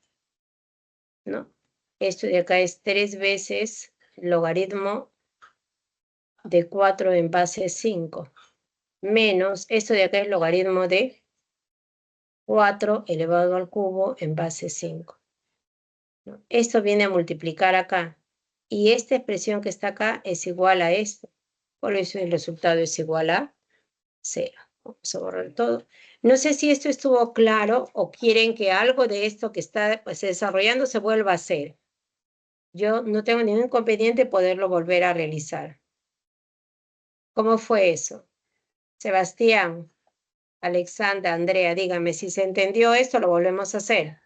¿no? Esto de acá es 3 veces logaritmo de 4 en base 5. Menos, esto de acá es logaritmo de 4 elevado al cubo en base 5. ¿No? Esto viene a multiplicar acá. Y esta expresión que está acá es igual a esto. Por eso el resultado es igual a 0. Vamos a borrar todo. No sé si esto estuvo claro o quieren que algo de esto que está desarrollando se vuelva a hacer. Yo no tengo ningún inconveniente poderlo volver a realizar. ¿Cómo fue eso? Sebastián, Alexandra, Andrea, dígame si se entendió esto, lo volvemos a hacer.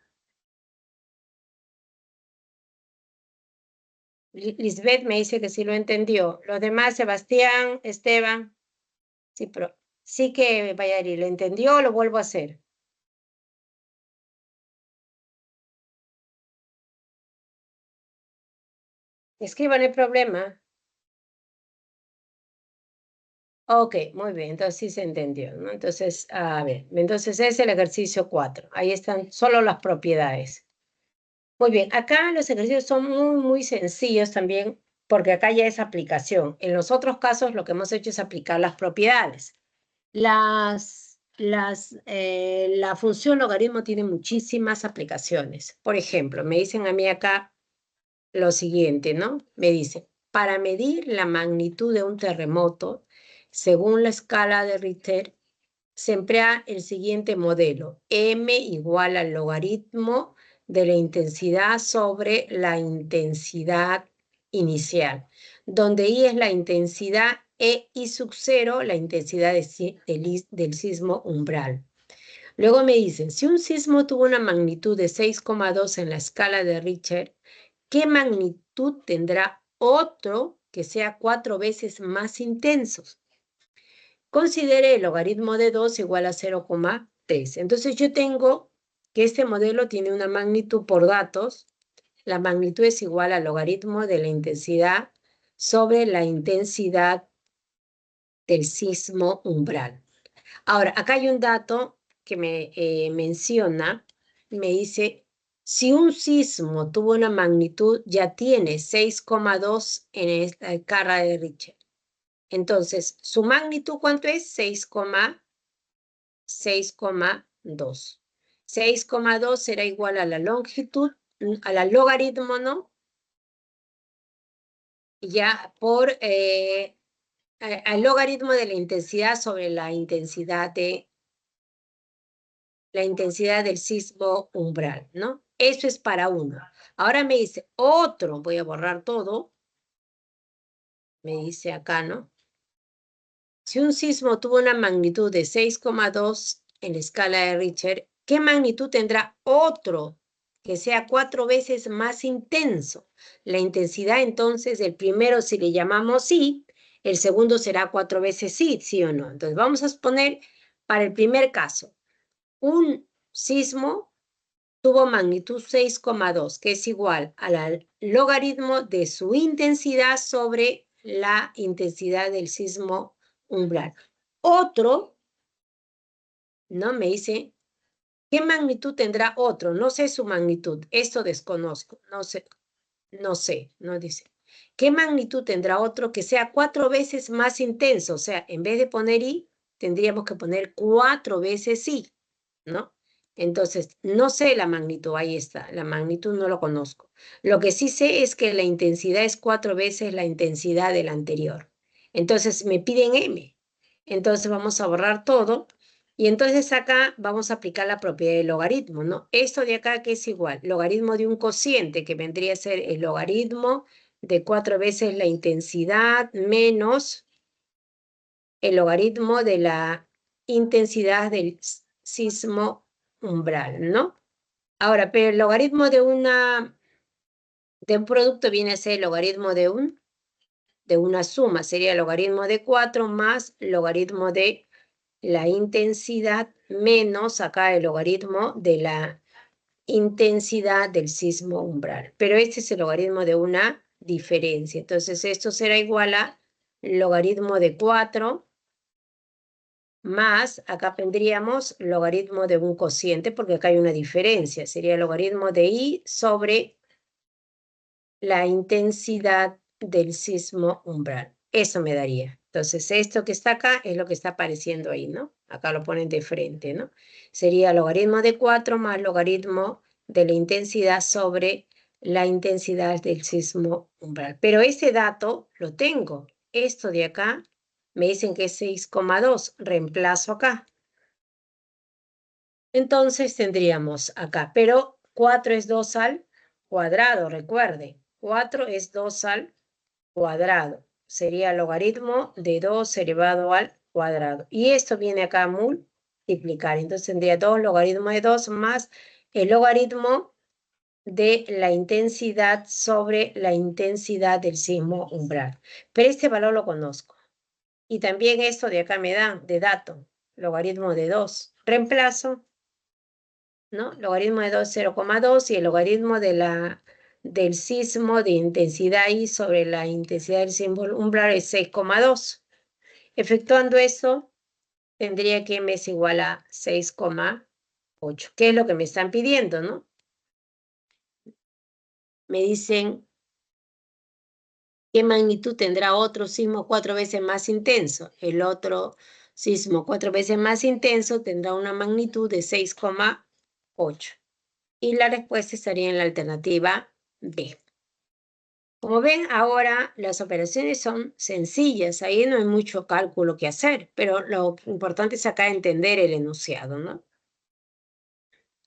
Lisbeth me dice que sí lo entendió. Los demás, Sebastián, Esteban, sí, pero sí que vaya a ir. ¿Lo entendió? Lo vuelvo a hacer. Escriban el problema. Ok, muy bien, entonces sí se entendió, ¿no? Entonces, a ver, entonces es el ejercicio 4. Ahí están solo las propiedades. Muy bien, acá los ejercicios son muy sencillos también, porque acá ya es aplicación. En los otros casos lo que hemos hecho es aplicar las propiedades. La función logaritmo tiene muchísimas aplicaciones. Por ejemplo, me dicen a mí acá lo siguiente, ¿no? Me dice, para medir la magnitud de un terremoto, según la escala de Richter, se emplea el siguiente modelo. M igual al logaritmo de la intensidad sobre la intensidad inicial, donde I es la intensidad e I sub 0 la intensidad del sismo umbral. Luego me dicen, si un sismo tuvo una magnitud de 6,2 en la escala de Richter, ¿qué magnitud tendrá otro que sea 4 veces más intenso? Considere el logaritmo de 2 igual a 0,3. Entonces yo tengo que este modelo tiene una magnitud por datos. La magnitud es igual al logaritmo de la intensidad sobre la intensidad del sismo umbral. Ahora, acá hay un dato que me menciona, me dice, si un sismo tuvo una magnitud, ya tiene 6,2 en esta escala de Richter. Entonces, ¿su magnitud cuánto es? 6,2. 6,2 será igual a la longitud, a la logaritmo, ¿no? Ya por al logaritmo de la intensidad sobre la intensidad del sismo umbral, ¿no? Eso es para uno. Ahora me dice otro, voy a borrar todo. Me dice acá, ¿no? Si un sismo tuvo una magnitud de 6,2 en la escala de Richter, ¿qué magnitud tendrá otro que sea 4 veces más intenso? La intensidad entonces, el primero si le llamamos sí, el segundo será 4 veces sí, sí o no. Entonces vamos a poner para el primer caso, un sismo tuvo magnitud 6,2, que es igual al logaritmo de su intensidad sobre la intensidad del sismo umbral. Otro, ¿no? Me dice, ¿qué magnitud tendrá otro? No sé su magnitud, esto desconozco, no dice. ¿Qué magnitud tendrá otro que sea 4 veces más intenso? O sea, en vez de poner I, tendríamos que poner 4 veces I, ¿no? Entonces, no sé la magnitud, ahí está, la magnitud no lo conozco. Lo que sí sé es que la intensidad es 4 veces la intensidad del anterior. Entonces, me piden M. Entonces, vamos a borrar todo. Y entonces acá vamos a aplicar la propiedad del logaritmo, ¿no? Esto de acá que es igual, logaritmo de un cociente, que vendría a ser el logaritmo de 4 veces la intensidad menos el logaritmo de la intensidad del sismo umbral, ¿no? Ahora, pero el logaritmo de un producto viene a ser el logaritmo de una suma, sería el logaritmo de 4 más logaritmo de la intensidad menos acá el logaritmo de la intensidad del sismo umbral. Pero este es el logaritmo de una diferencia. Entonces esto será igual a logaritmo de 4 más, acá tendríamos logaritmo de un cociente, porque acá hay una diferencia. Sería el logaritmo de I sobre la intensidad del sismo umbral. Eso me daría. Entonces, esto que está acá es lo que está apareciendo ahí, ¿no? Acá lo ponen de frente, ¿no? Sería logaritmo de 4 más logaritmo de la intensidad sobre la intensidad del sismo umbral. Pero ese dato lo tengo. Esto de acá me dicen que es 6,2. Reemplazo acá. Entonces tendríamos acá, pero 4 es 2 al cuadrado, recuerde. 4 es 2 al cuadrado. Sería logaritmo de 2 elevado al cuadrado. Y esto viene acá multiplicar. Entonces tendría 2 logaritmo de 2 más el logaritmo de la intensidad sobre la intensidad del sismo umbral. Pero este valor lo conozco. Y también esto de acá me da, de dato, logaritmo de 2. Reemplazo, ¿no? Logaritmo de 2, 0,2 y el logaritmo del sismo de intensidad I sobre la intensidad del sismo umbral es 6,2. Efectuando eso, tendría que M es igual a 6,8, que es lo que me están pidiendo, ¿no? Me dicen, ¿qué magnitud tendrá otro sismo 4 veces más intenso? El otro sismo 4 veces más intenso tendrá una magnitud de 6,8. Y la respuesta estaría en la alternativa B. Como ven, ahora las operaciones son sencillas, ahí no hay mucho cálculo que hacer, pero lo importante es acá entender el enunciado, ¿no?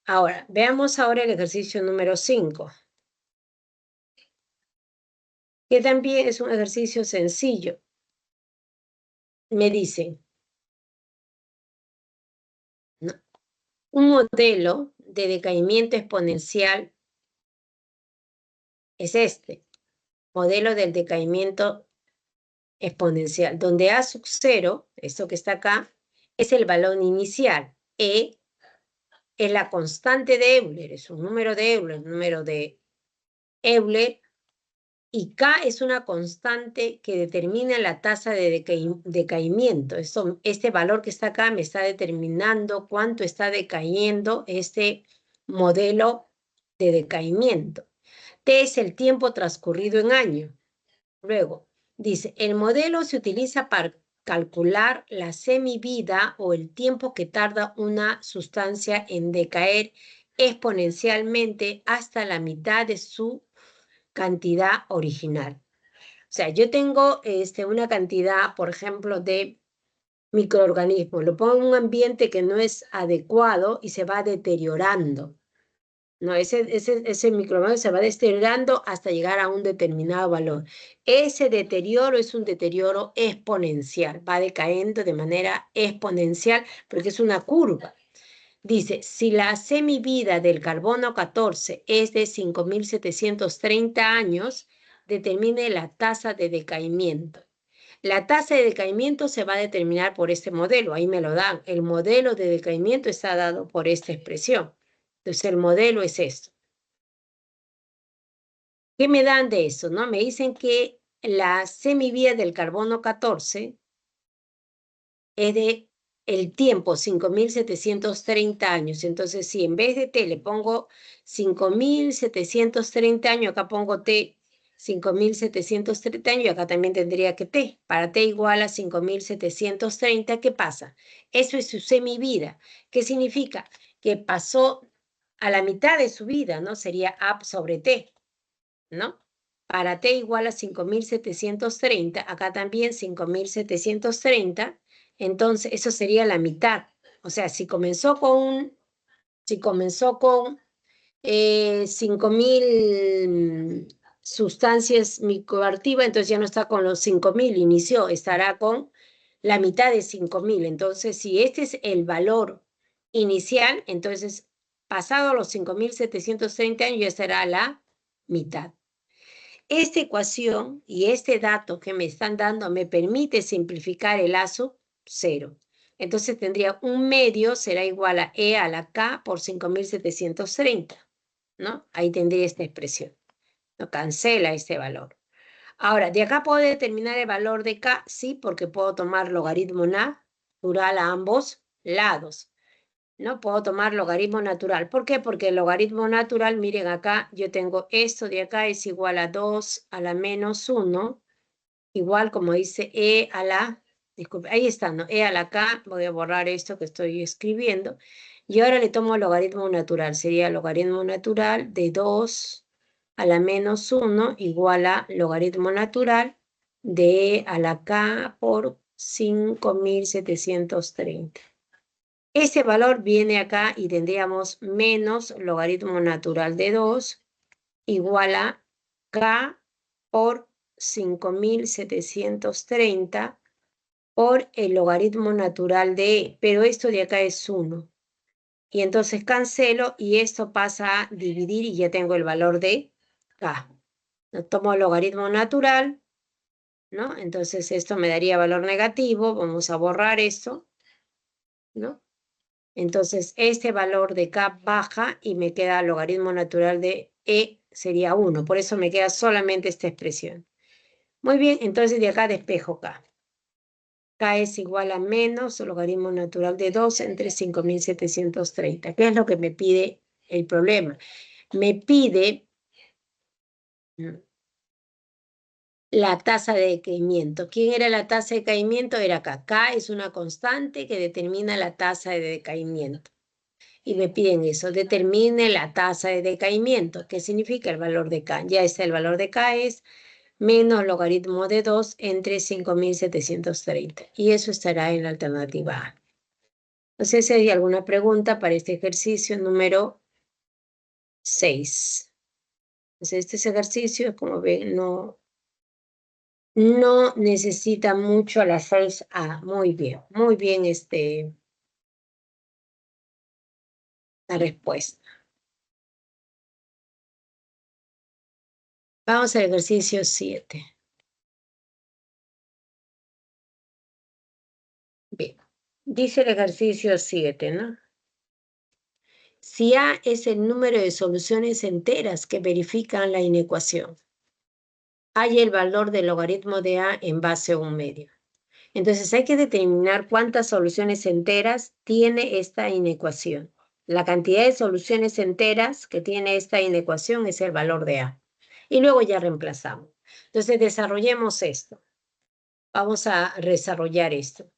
Ahora, veamos ahora el ejercicio número 5, que también es un ejercicio sencillo. Me dicen, ¿no? Un modelo de decaimiento exponencial es este, modelo del decaimiento exponencial, donde A sub 0, esto que está acá, es el valor inicial, E es la constante de Euler, es un número de Euler, número de Euler, y K es una constante que determina la tasa de decaimiento. Este valor que está acá me está determinando cuánto está decayendo este modelo de decaimiento. T es el tiempo transcurrido en año. Luego, dice, el modelo se utiliza para calcular la semivida o el tiempo que tarda una sustancia en decaer exponencialmente hasta la mitad de su cantidad original. O sea, yo tengo una cantidad, por ejemplo, de microorganismos, lo pongo en un ambiente que no es adecuado y se va deteriorando. No, ese microorganismo se va deteriorando hasta llegar a un determinado valor. Ese deterioro es un deterioro exponencial, va decayendo de manera exponencial porque es una curva. Dice, si la semivida del carbono 14 es de 5.730 años, determine la tasa de decaimiento. La tasa de decaimiento se va a determinar por este modelo, ahí me lo dan. El modelo de decaimiento está dado por esta expresión. Entonces, el modelo es esto. ¿Qué me dan de eso? ¿No? Me dicen que la semivida del carbono 14 es de el tiempo, 5.730 años. Entonces, si en vez de T le pongo 5.730 años, acá pongo T 5.730 años, y acá también tendría que T. Para T igual a 5.730, ¿qué pasa? Eso es su semivida. ¿Qué significa? Que pasó a la mitad de su vida, ¿no? Sería A sobre T, ¿no? Para T igual a 5.730, acá también 5.730, entonces eso sería la mitad. O sea, si comenzó con 5.000 sustancias microactivas, entonces ya no está con los 5.000, inició, estará con la mitad de 5.000. Entonces, si este es el valor inicial, entonces pasado los 5.730 años ya será la mitad. Esta ecuación y este dato que me están dando me permite simplificar el A sub 0. Entonces tendría un medio será igual a E a la K por 5.730, ¿no? Ahí tendría esta expresión. No cancela este valor. Ahora, ¿de acá puedo determinar el valor de K? Sí, porque puedo tomar logaritmo natural a ambos lados. No puedo tomar logaritmo natural. ¿Por qué? Porque el logaritmo natural, miren acá, yo tengo esto de acá es igual a 2 a la menos 1, igual como dice E a la, disculpe, ahí está, ¿no? E a la K, voy a borrar esto que estoy escribiendo, y ahora le tomo logaritmo natural, sería logaritmo natural de 2 a la menos 1 igual a logaritmo natural de E a la K por 5.730. Ese valor viene acá y tendríamos menos logaritmo natural de 2 igual a K por 5.730 por el logaritmo natural de e, pero esto de acá es 1. Y entonces cancelo y esto pasa a dividir y ya tengo el valor de k. Tomo el logaritmo natural, ¿no? Entonces esto me daría valor negativo, vamos a borrar esto, ¿no? Entonces este valor de k baja y me queda el logaritmo natural de e sería 1, por eso me queda solamente esta expresión. Muy bien, entonces de acá despejo k. K es igual a menos el logaritmo natural de 2 entre 5.730. ¿Qué es lo que me pide el problema? Me pide la tasa de decaimiento. ¿Quién era la tasa de decaimiento? Era acá. K es una constante que determina la tasa de decaimiento. Y me piden eso, determine la tasa de decaimiento. ¿Qué significa el valor de K? Ya está, el valor de K es menos logaritmo de 2 entre 5.730. Y eso estará en la alternativa A. No sé si hay alguna pregunta para este ejercicio número 6. Entonces, este ejercicio, como ven, no necesita mucho a la 6A. Muy bien la respuesta. Vamos al ejercicio 7. Bien, dice el ejercicio 7, ¿no? Si A es el número de soluciones enteras que verifican la inecuación, hay el valor del logaritmo de A en base a 1/2. Entonces hay que determinar cuántas soluciones enteras tiene esta inecuación. La cantidad de soluciones enteras que tiene esta inecuación es el valor de A. Y luego ya reemplazamos. Entonces desarrollemos esto. Vamos a desarrollar esto.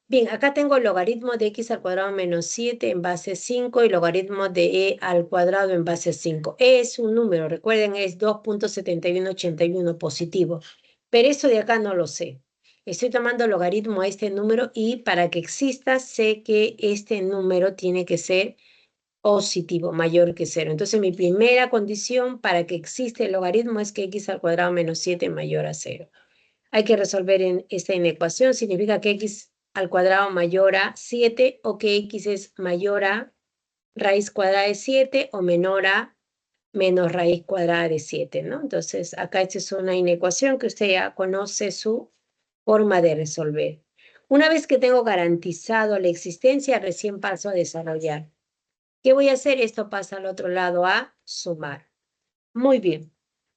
Bien, acá tengo el logaritmo de x al cuadrado menos 7 en base 5 y logaritmo de e al cuadrado en base 5. E es un número, recuerden, es 2.7181 positivo. Pero eso de acá no lo sé. Estoy tomando logaritmo a este número y para que exista sé que este número tiene que ser positivo, mayor que 0. Entonces mi primera condición para que exista el logaritmo es que x al cuadrado menos 7 es mayor a 0. Hay que resolver en esta inecuación. Significa que x al cuadrado mayor a 7 o que x es mayor a raíz cuadrada de 7 o menor a menos raíz cuadrada de 7, ¿no? Entonces, acá esta es una inecuación que usted ya conoce su forma de resolver. Una vez que tengo garantizado la existencia, recién paso a desarrollar. ¿Qué voy a hacer? Esto pasa al otro lado a sumar. Muy bien.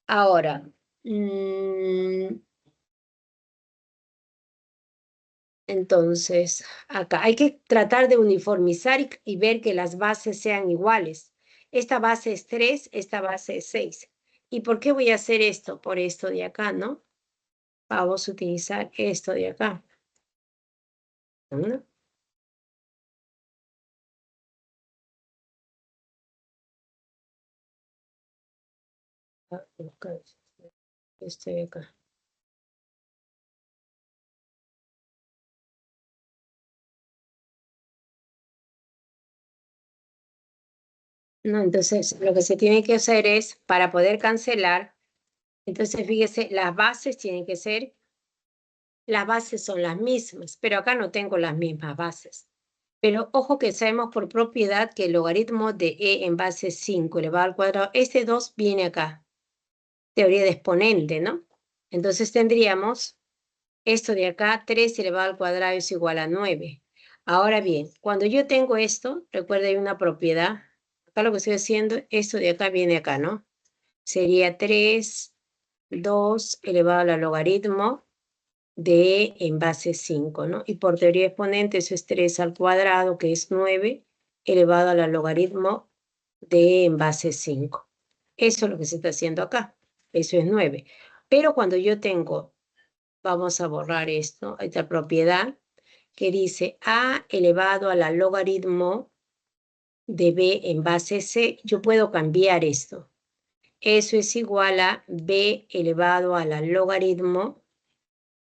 Ahora, entonces, acá hay que tratar de uniformizar y ver que las bases sean iguales. Esta base es 3, esta base es 6. ¿Y por qué voy a hacer esto? Por esto de acá, ¿no? Vamos a utilizar esto de acá, ¿no? Este de acá. No, entonces lo que se tiene que hacer es, para poder cancelar, entonces fíjese, las bases tienen que ser, las bases son las mismas, pero acá no tengo las mismas bases. Pero ojo que sabemos por propiedad que el logaritmo de e en base 5 elevado al cuadrado, este 2 viene acá, teoría de exponente, ¿no? Entonces tendríamos esto de acá, 3 elevado al cuadrado es igual a 9. Ahora bien, cuando yo tengo esto, recuerda hay una propiedad, acá lo que estoy haciendo, esto de acá viene acá, ¿no? Sería 3, 2 elevado al logaritmo de e en base 5, ¿no? Y por teoría de exponente eso es 3 al cuadrado, que es 9, elevado al logaritmo de e en base 5. Eso es lo que se está haciendo acá. Eso es 9. Pero cuando yo tengo, vamos a borrar esto, esta propiedad que dice a elevado a la logaritmo de b en base c, yo puedo cambiar esto. Eso es igual a b elevado a la logaritmo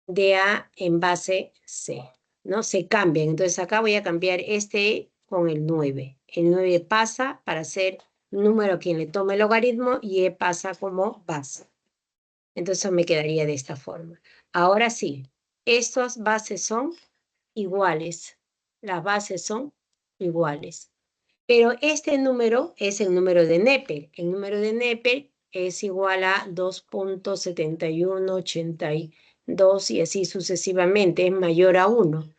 de A en base C, ¿no? Se cambian. Entonces acá voy a cambiar este con el 9. El 9 pasa para ser número quien le tome el logaritmo y E pasa como base. Entonces me quedaría de esta forma. Ahora sí, estas bases son iguales. Las bases son iguales. Pero este número es el número de Neper. El número de Neper es igual a 2.7182 y así sucesivamente, es mayor a 1.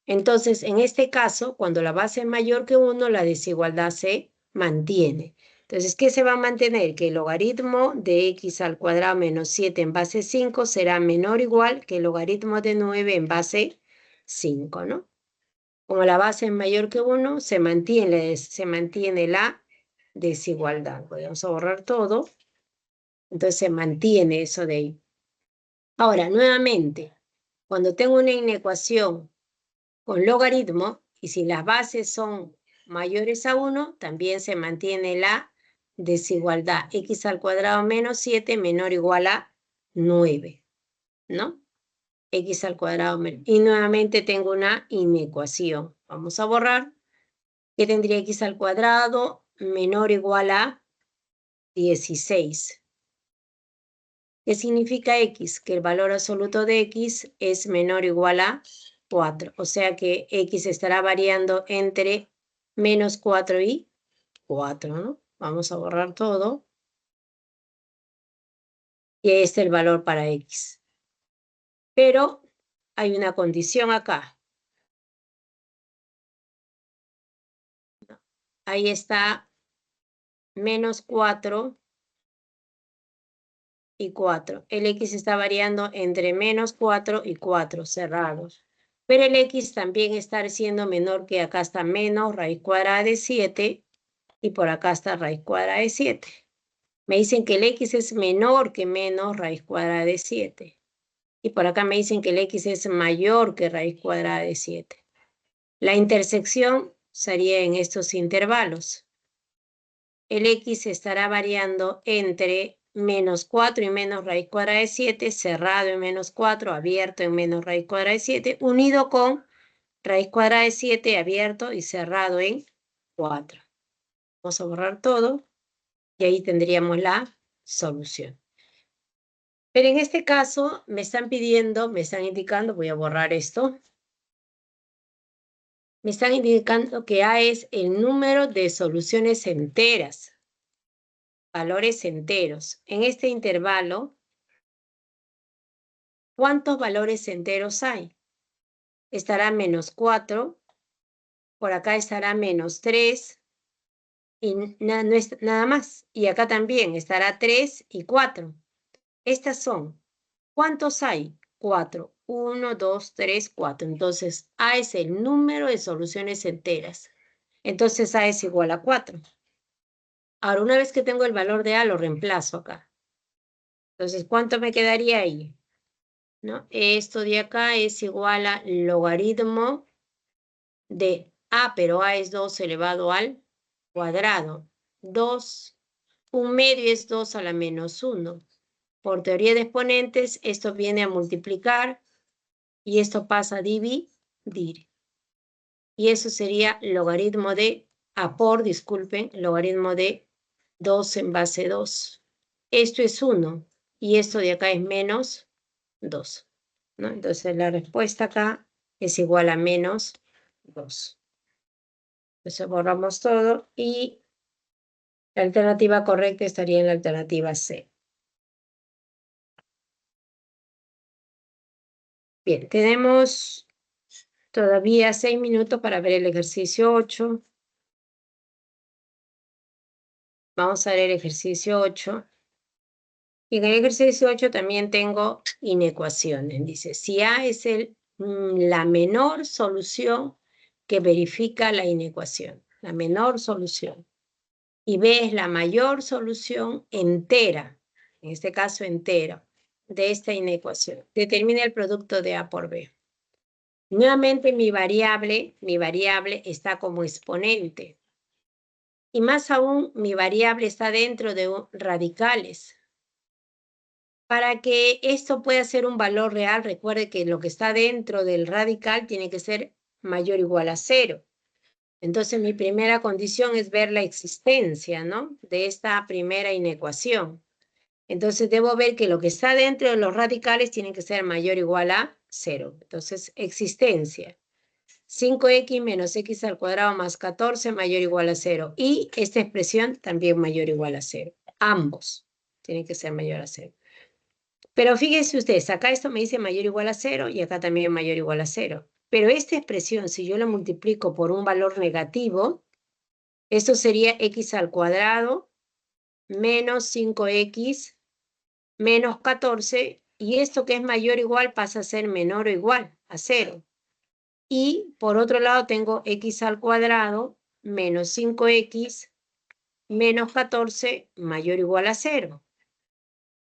Entonces, en este caso, cuando la base es mayor que 1, la desigualdad se mantiene. Entonces, ¿qué se va a mantener? Que el logaritmo de x al cuadrado menos 7 en base 5 será menor o igual que el logaritmo de 9 en base 5, ¿no? Como la base es mayor que 1, se mantiene la desigualdad. Vamos a borrar todo. Entonces se mantiene eso de ahí. Ahora, nuevamente, cuando tengo una inecuación con logaritmo, y si las bases son mayores a 1, también se mantiene la desigualdad. X al cuadrado menos 7 menor o igual a 9, ¿no? X al cuadrado menos. Y nuevamente tengo una inecuación. Vamos a borrar. Que tendría x al cuadrado menor o igual a 16. ¿Qué significa x? Que el valor absoluto de x es menor o igual a 4. O sea que x estará variando entre menos 4 y 4, ¿no? Vamos a borrar todo. Y este es el valor para x. Pero hay una condición acá. Ahí está menos 4 y 4. El x está variando entre menos 4 y 4 cerrados. Pero el x también está siendo menor que acá está menos raíz cuadrada de 7 y por acá está raíz cuadrada de 7. Me dicen que el x es menor que menos raíz cuadrada de 7. Y por acá me dicen que el x es mayor que raíz cuadrada de 7. La intersección sería en estos intervalos. El x estará variando entre menos 4 y menos raíz cuadrada de 7, cerrado en menos 4, abierto en menos raíz cuadrada de 7, unido con raíz cuadrada de 7, abierto y cerrado en 4. Vamos a borrar todo y ahí tendríamos la solución. Pero en este caso me están indicando, voy a borrar esto, me están indicando que A es el número de soluciones enteras, valores enteros. En este intervalo, ¿cuántos valores enteros hay? Estará menos 4, por acá estará menos 3, y no es nada más. Y acá también estará 3 y 4. Estas son, ¿cuántos hay? 4. 1, 2, 3, 4. Entonces, A es el número de soluciones enteras. Entonces, A es igual a 4. Ahora, una vez que tengo el valor de A, lo reemplazo acá. Entonces, ¿cuánto me quedaría ahí? ¿No? Esto de acá es igual a logaritmo de A, pero A es 2 elevado al cuadrado. 2, un medio es 2 a la menos 1. Por teoría de exponentes, esto viene a multiplicar y esto pasa a dividir. Y eso sería logaritmo de logaritmo de 2 en base 2. Esto es 1 y esto de acá es menos 2, ¿no? Entonces la respuesta acá es igual a menos 2. Entonces borramos todo y la alternativa correcta estaría en la alternativa C. Bien, tenemos todavía 6 minutos para ver el ejercicio 8. Vamos a ver el ejercicio 8. Y en el ejercicio 8 también tengo inecuaciones. Dice, si A es la menor solución que verifica la inecuación, la menor solución, y B es la mayor solución entera, en este caso entera, de esta inecuación. Determina el producto de A por B. Nuevamente mi variable está como exponente. Y más aún, mi variable está dentro de radicales. Para que esto pueda ser un valor real, recuerde que lo que está dentro del radical tiene que ser mayor o igual a 0. Entonces, mi primera condición es ver la existencia, ¿no? De esta primera inecuación. Entonces, debo ver que lo que está dentro de los radicales tiene que ser mayor o igual a 0. Entonces, existencia. 5x menos x al cuadrado más 14 mayor o igual a 0. Y esta expresión también mayor o igual a 0. Ambos tienen que ser mayor a 0. Pero fíjense ustedes, acá esto me dice mayor o igual a 0 y acá también mayor o igual a 0. Pero esta expresión, si yo la multiplico por un valor negativo, esto sería x al cuadrado menos 5x menos 14, y esto que es mayor o igual pasa a ser menor o igual a 0. Y por otro lado tengo x al cuadrado menos 5x menos 14 mayor o igual a 0.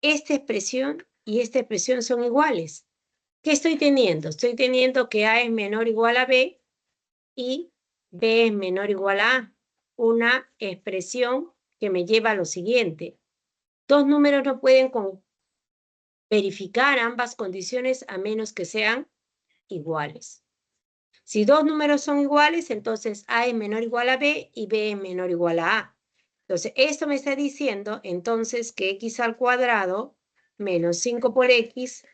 Esta expresión y esta expresión son iguales. ¿Qué estoy teniendo? Estoy teniendo que A es menor o igual a B y B es menor o igual a A. Una expresión que me lleva a lo siguiente. Dos números no pueden verificar ambas condiciones a menos que sean iguales. Si dos números son iguales, entonces A es menor o igual a B y B es menor o igual a A. Entonces, esto me está diciendo entonces que x al cuadrado menos 5 por x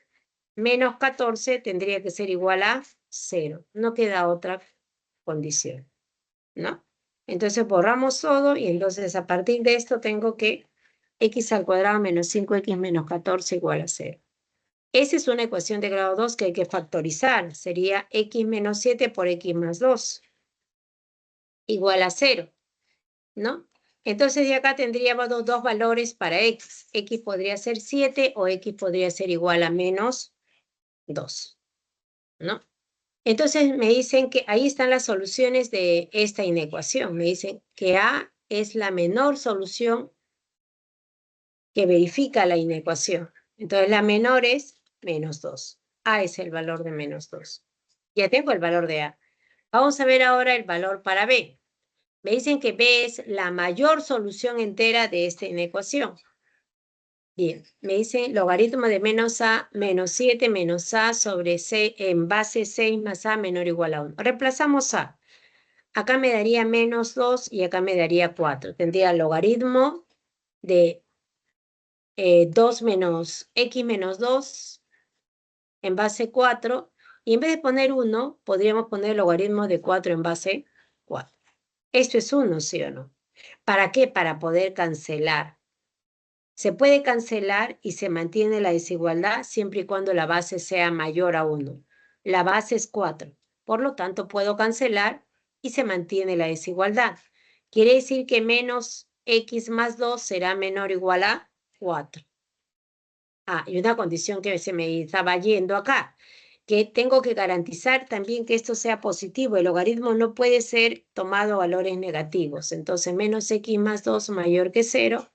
menos 14 tendría que ser igual a 0. No queda otra condición, ¿no? Entonces borramos todo y entonces a partir de esto tengo que x al cuadrado menos 5x menos 14 igual a 0. Esa es una ecuación de grado 2 que hay que factorizar. Sería x menos 7 por x más 2 igual a 0, ¿no? Entonces de acá tendríamos dos valores para x. X podría ser 7 o x podría ser igual a menos 2, ¿no? Entonces me dicen que ahí están las soluciones de esta inecuación. Me dicen que A es la menor solución que verifica la inecuación. Entonces la menor es menos 2. A es el valor de menos 2. Ya tengo el valor de A. Vamos a ver ahora el valor para B. Me dicen que B es la mayor solución entera de esta inecuación. Bien, me dicen logaritmo de menos A menos 7 menos A sobre 6 en base 6 más A menor o igual a 1. Reemplazamos A. Acá me daría menos 2 y acá me daría 4. Tendría logaritmo de 2 menos x menos 2 en base 4. Y en vez de poner 1, podríamos poner logaritmo de 4 en base 4. Esto es 1, ¿sí o no? ¿Para qué? Para poder cancelar. Se puede cancelar y se mantiene la desigualdad siempre y cuando la base sea mayor a 1. La base es 4. Por lo tanto, puedo cancelar y se mantiene la desigualdad. Quiere decir que menos x más 2 será menor o igual a 4. Ah, y una condición que se me estaba yendo acá, que tengo que garantizar también que esto sea positivo. El logaritmo no puede ser tomado valores negativos. Entonces, menos x más 2 mayor que 0.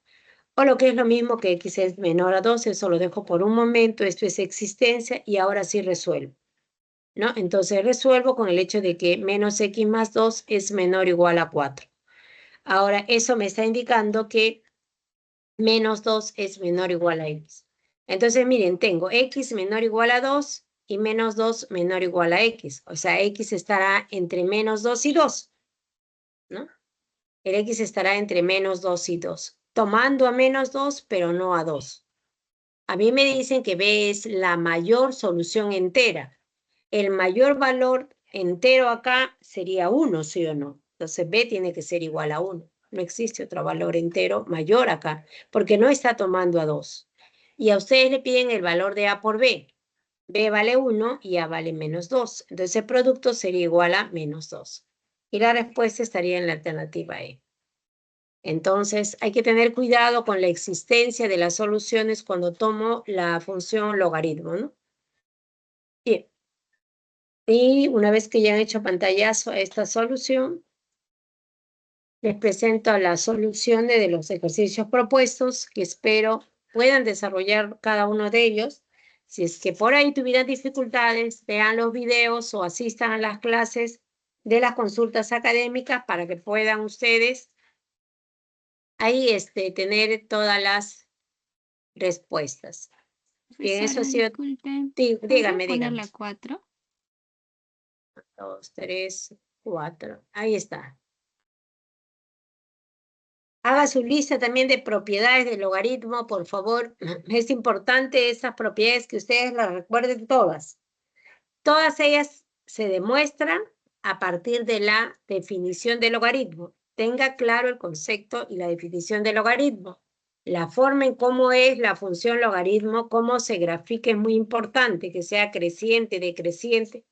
O lo que es lo mismo que x es menor a 2, eso lo dejo por un momento, esto es existencia y ahora sí resuelvo, ¿no? Entonces resuelvo con el hecho de que menos x más 2 es menor o igual a 4. Ahora eso me está indicando que menos 2 es menor o igual a x. Entonces miren, tengo x menor o igual a 2 y menos 2 menor o igual a x. O sea, x estará entre menos 2 y 2, ¿no? El x estará entre menos 2 y 2. Tomando a menos 2, pero no a 2. A mí me dicen que B es la mayor solución entera. El mayor valor entero acá sería 1, ¿sí o no? Entonces B tiene que ser igual a 1. No existe otro valor entero mayor acá, porque no está tomando a 2. Y a ustedes le piden el valor de A por B. B vale 1 y A vale menos 2. Entonces el producto sería igual a menos 2. Y la respuesta estaría en la alternativa E. Entonces, hay que tener cuidado con la existencia de las soluciones cuando tomo la función logaritmo, ¿no? Bien. Y una vez que ya han hecho pantallazo a esta solución, les presento las soluciones de los ejercicios propuestos que espero puedan desarrollar cada uno de ellos. Si es que por ahí tuvieran dificultades, vean los videos o asistan a las clases de las consultas académicas para que puedan ustedes ahí tener todas las respuestas. Bien, eso ha sido. Disculpe, Dígame, poner dígame. la 4? 2, 3, 4. Ahí está. Haga su lista también de propiedades del logaritmo, por favor. Es importante esas propiedades que ustedes las recuerden todas. Todas ellas se demuestran a partir de la definición del logaritmo. Tenga claro el concepto y la definición del logaritmo. La forma en cómo es la función logaritmo, cómo se grafica es muy importante, que sea creciente, decreciente.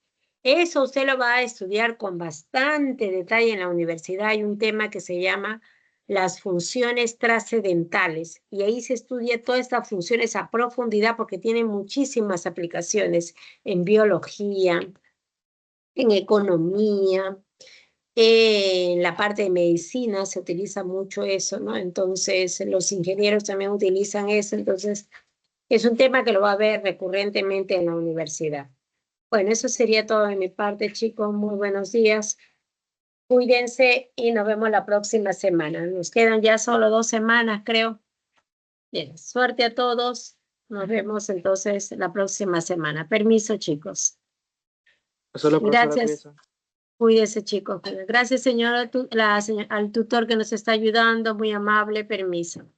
Eso usted lo va a estudiar con bastante detalle en la universidad. Hay un tema que se llama las funciones trascendentales y ahí se estudia todas estas funciones a profundidad porque tienen muchísimas aplicaciones en biología, en economía, en la parte de medicina se utiliza mucho eso, ¿no? Entonces, los ingenieros también utilizan eso, entonces es un tema que lo va a ver recurrentemente en la universidad. Bueno, eso sería todo de mi parte, chicos. Muy buenos días. Cuídense y nos vemos la próxima semana. Nos quedan ya solo 2 semanas, creo. Bien, suerte a todos. Nos vemos entonces la próxima semana. Permiso, chicos. Solo, profesora, Gracias. cuídese. Cuídese, chicos. Gracias, señora, al tutor que nos está ayudando. Muy amable. Permiso.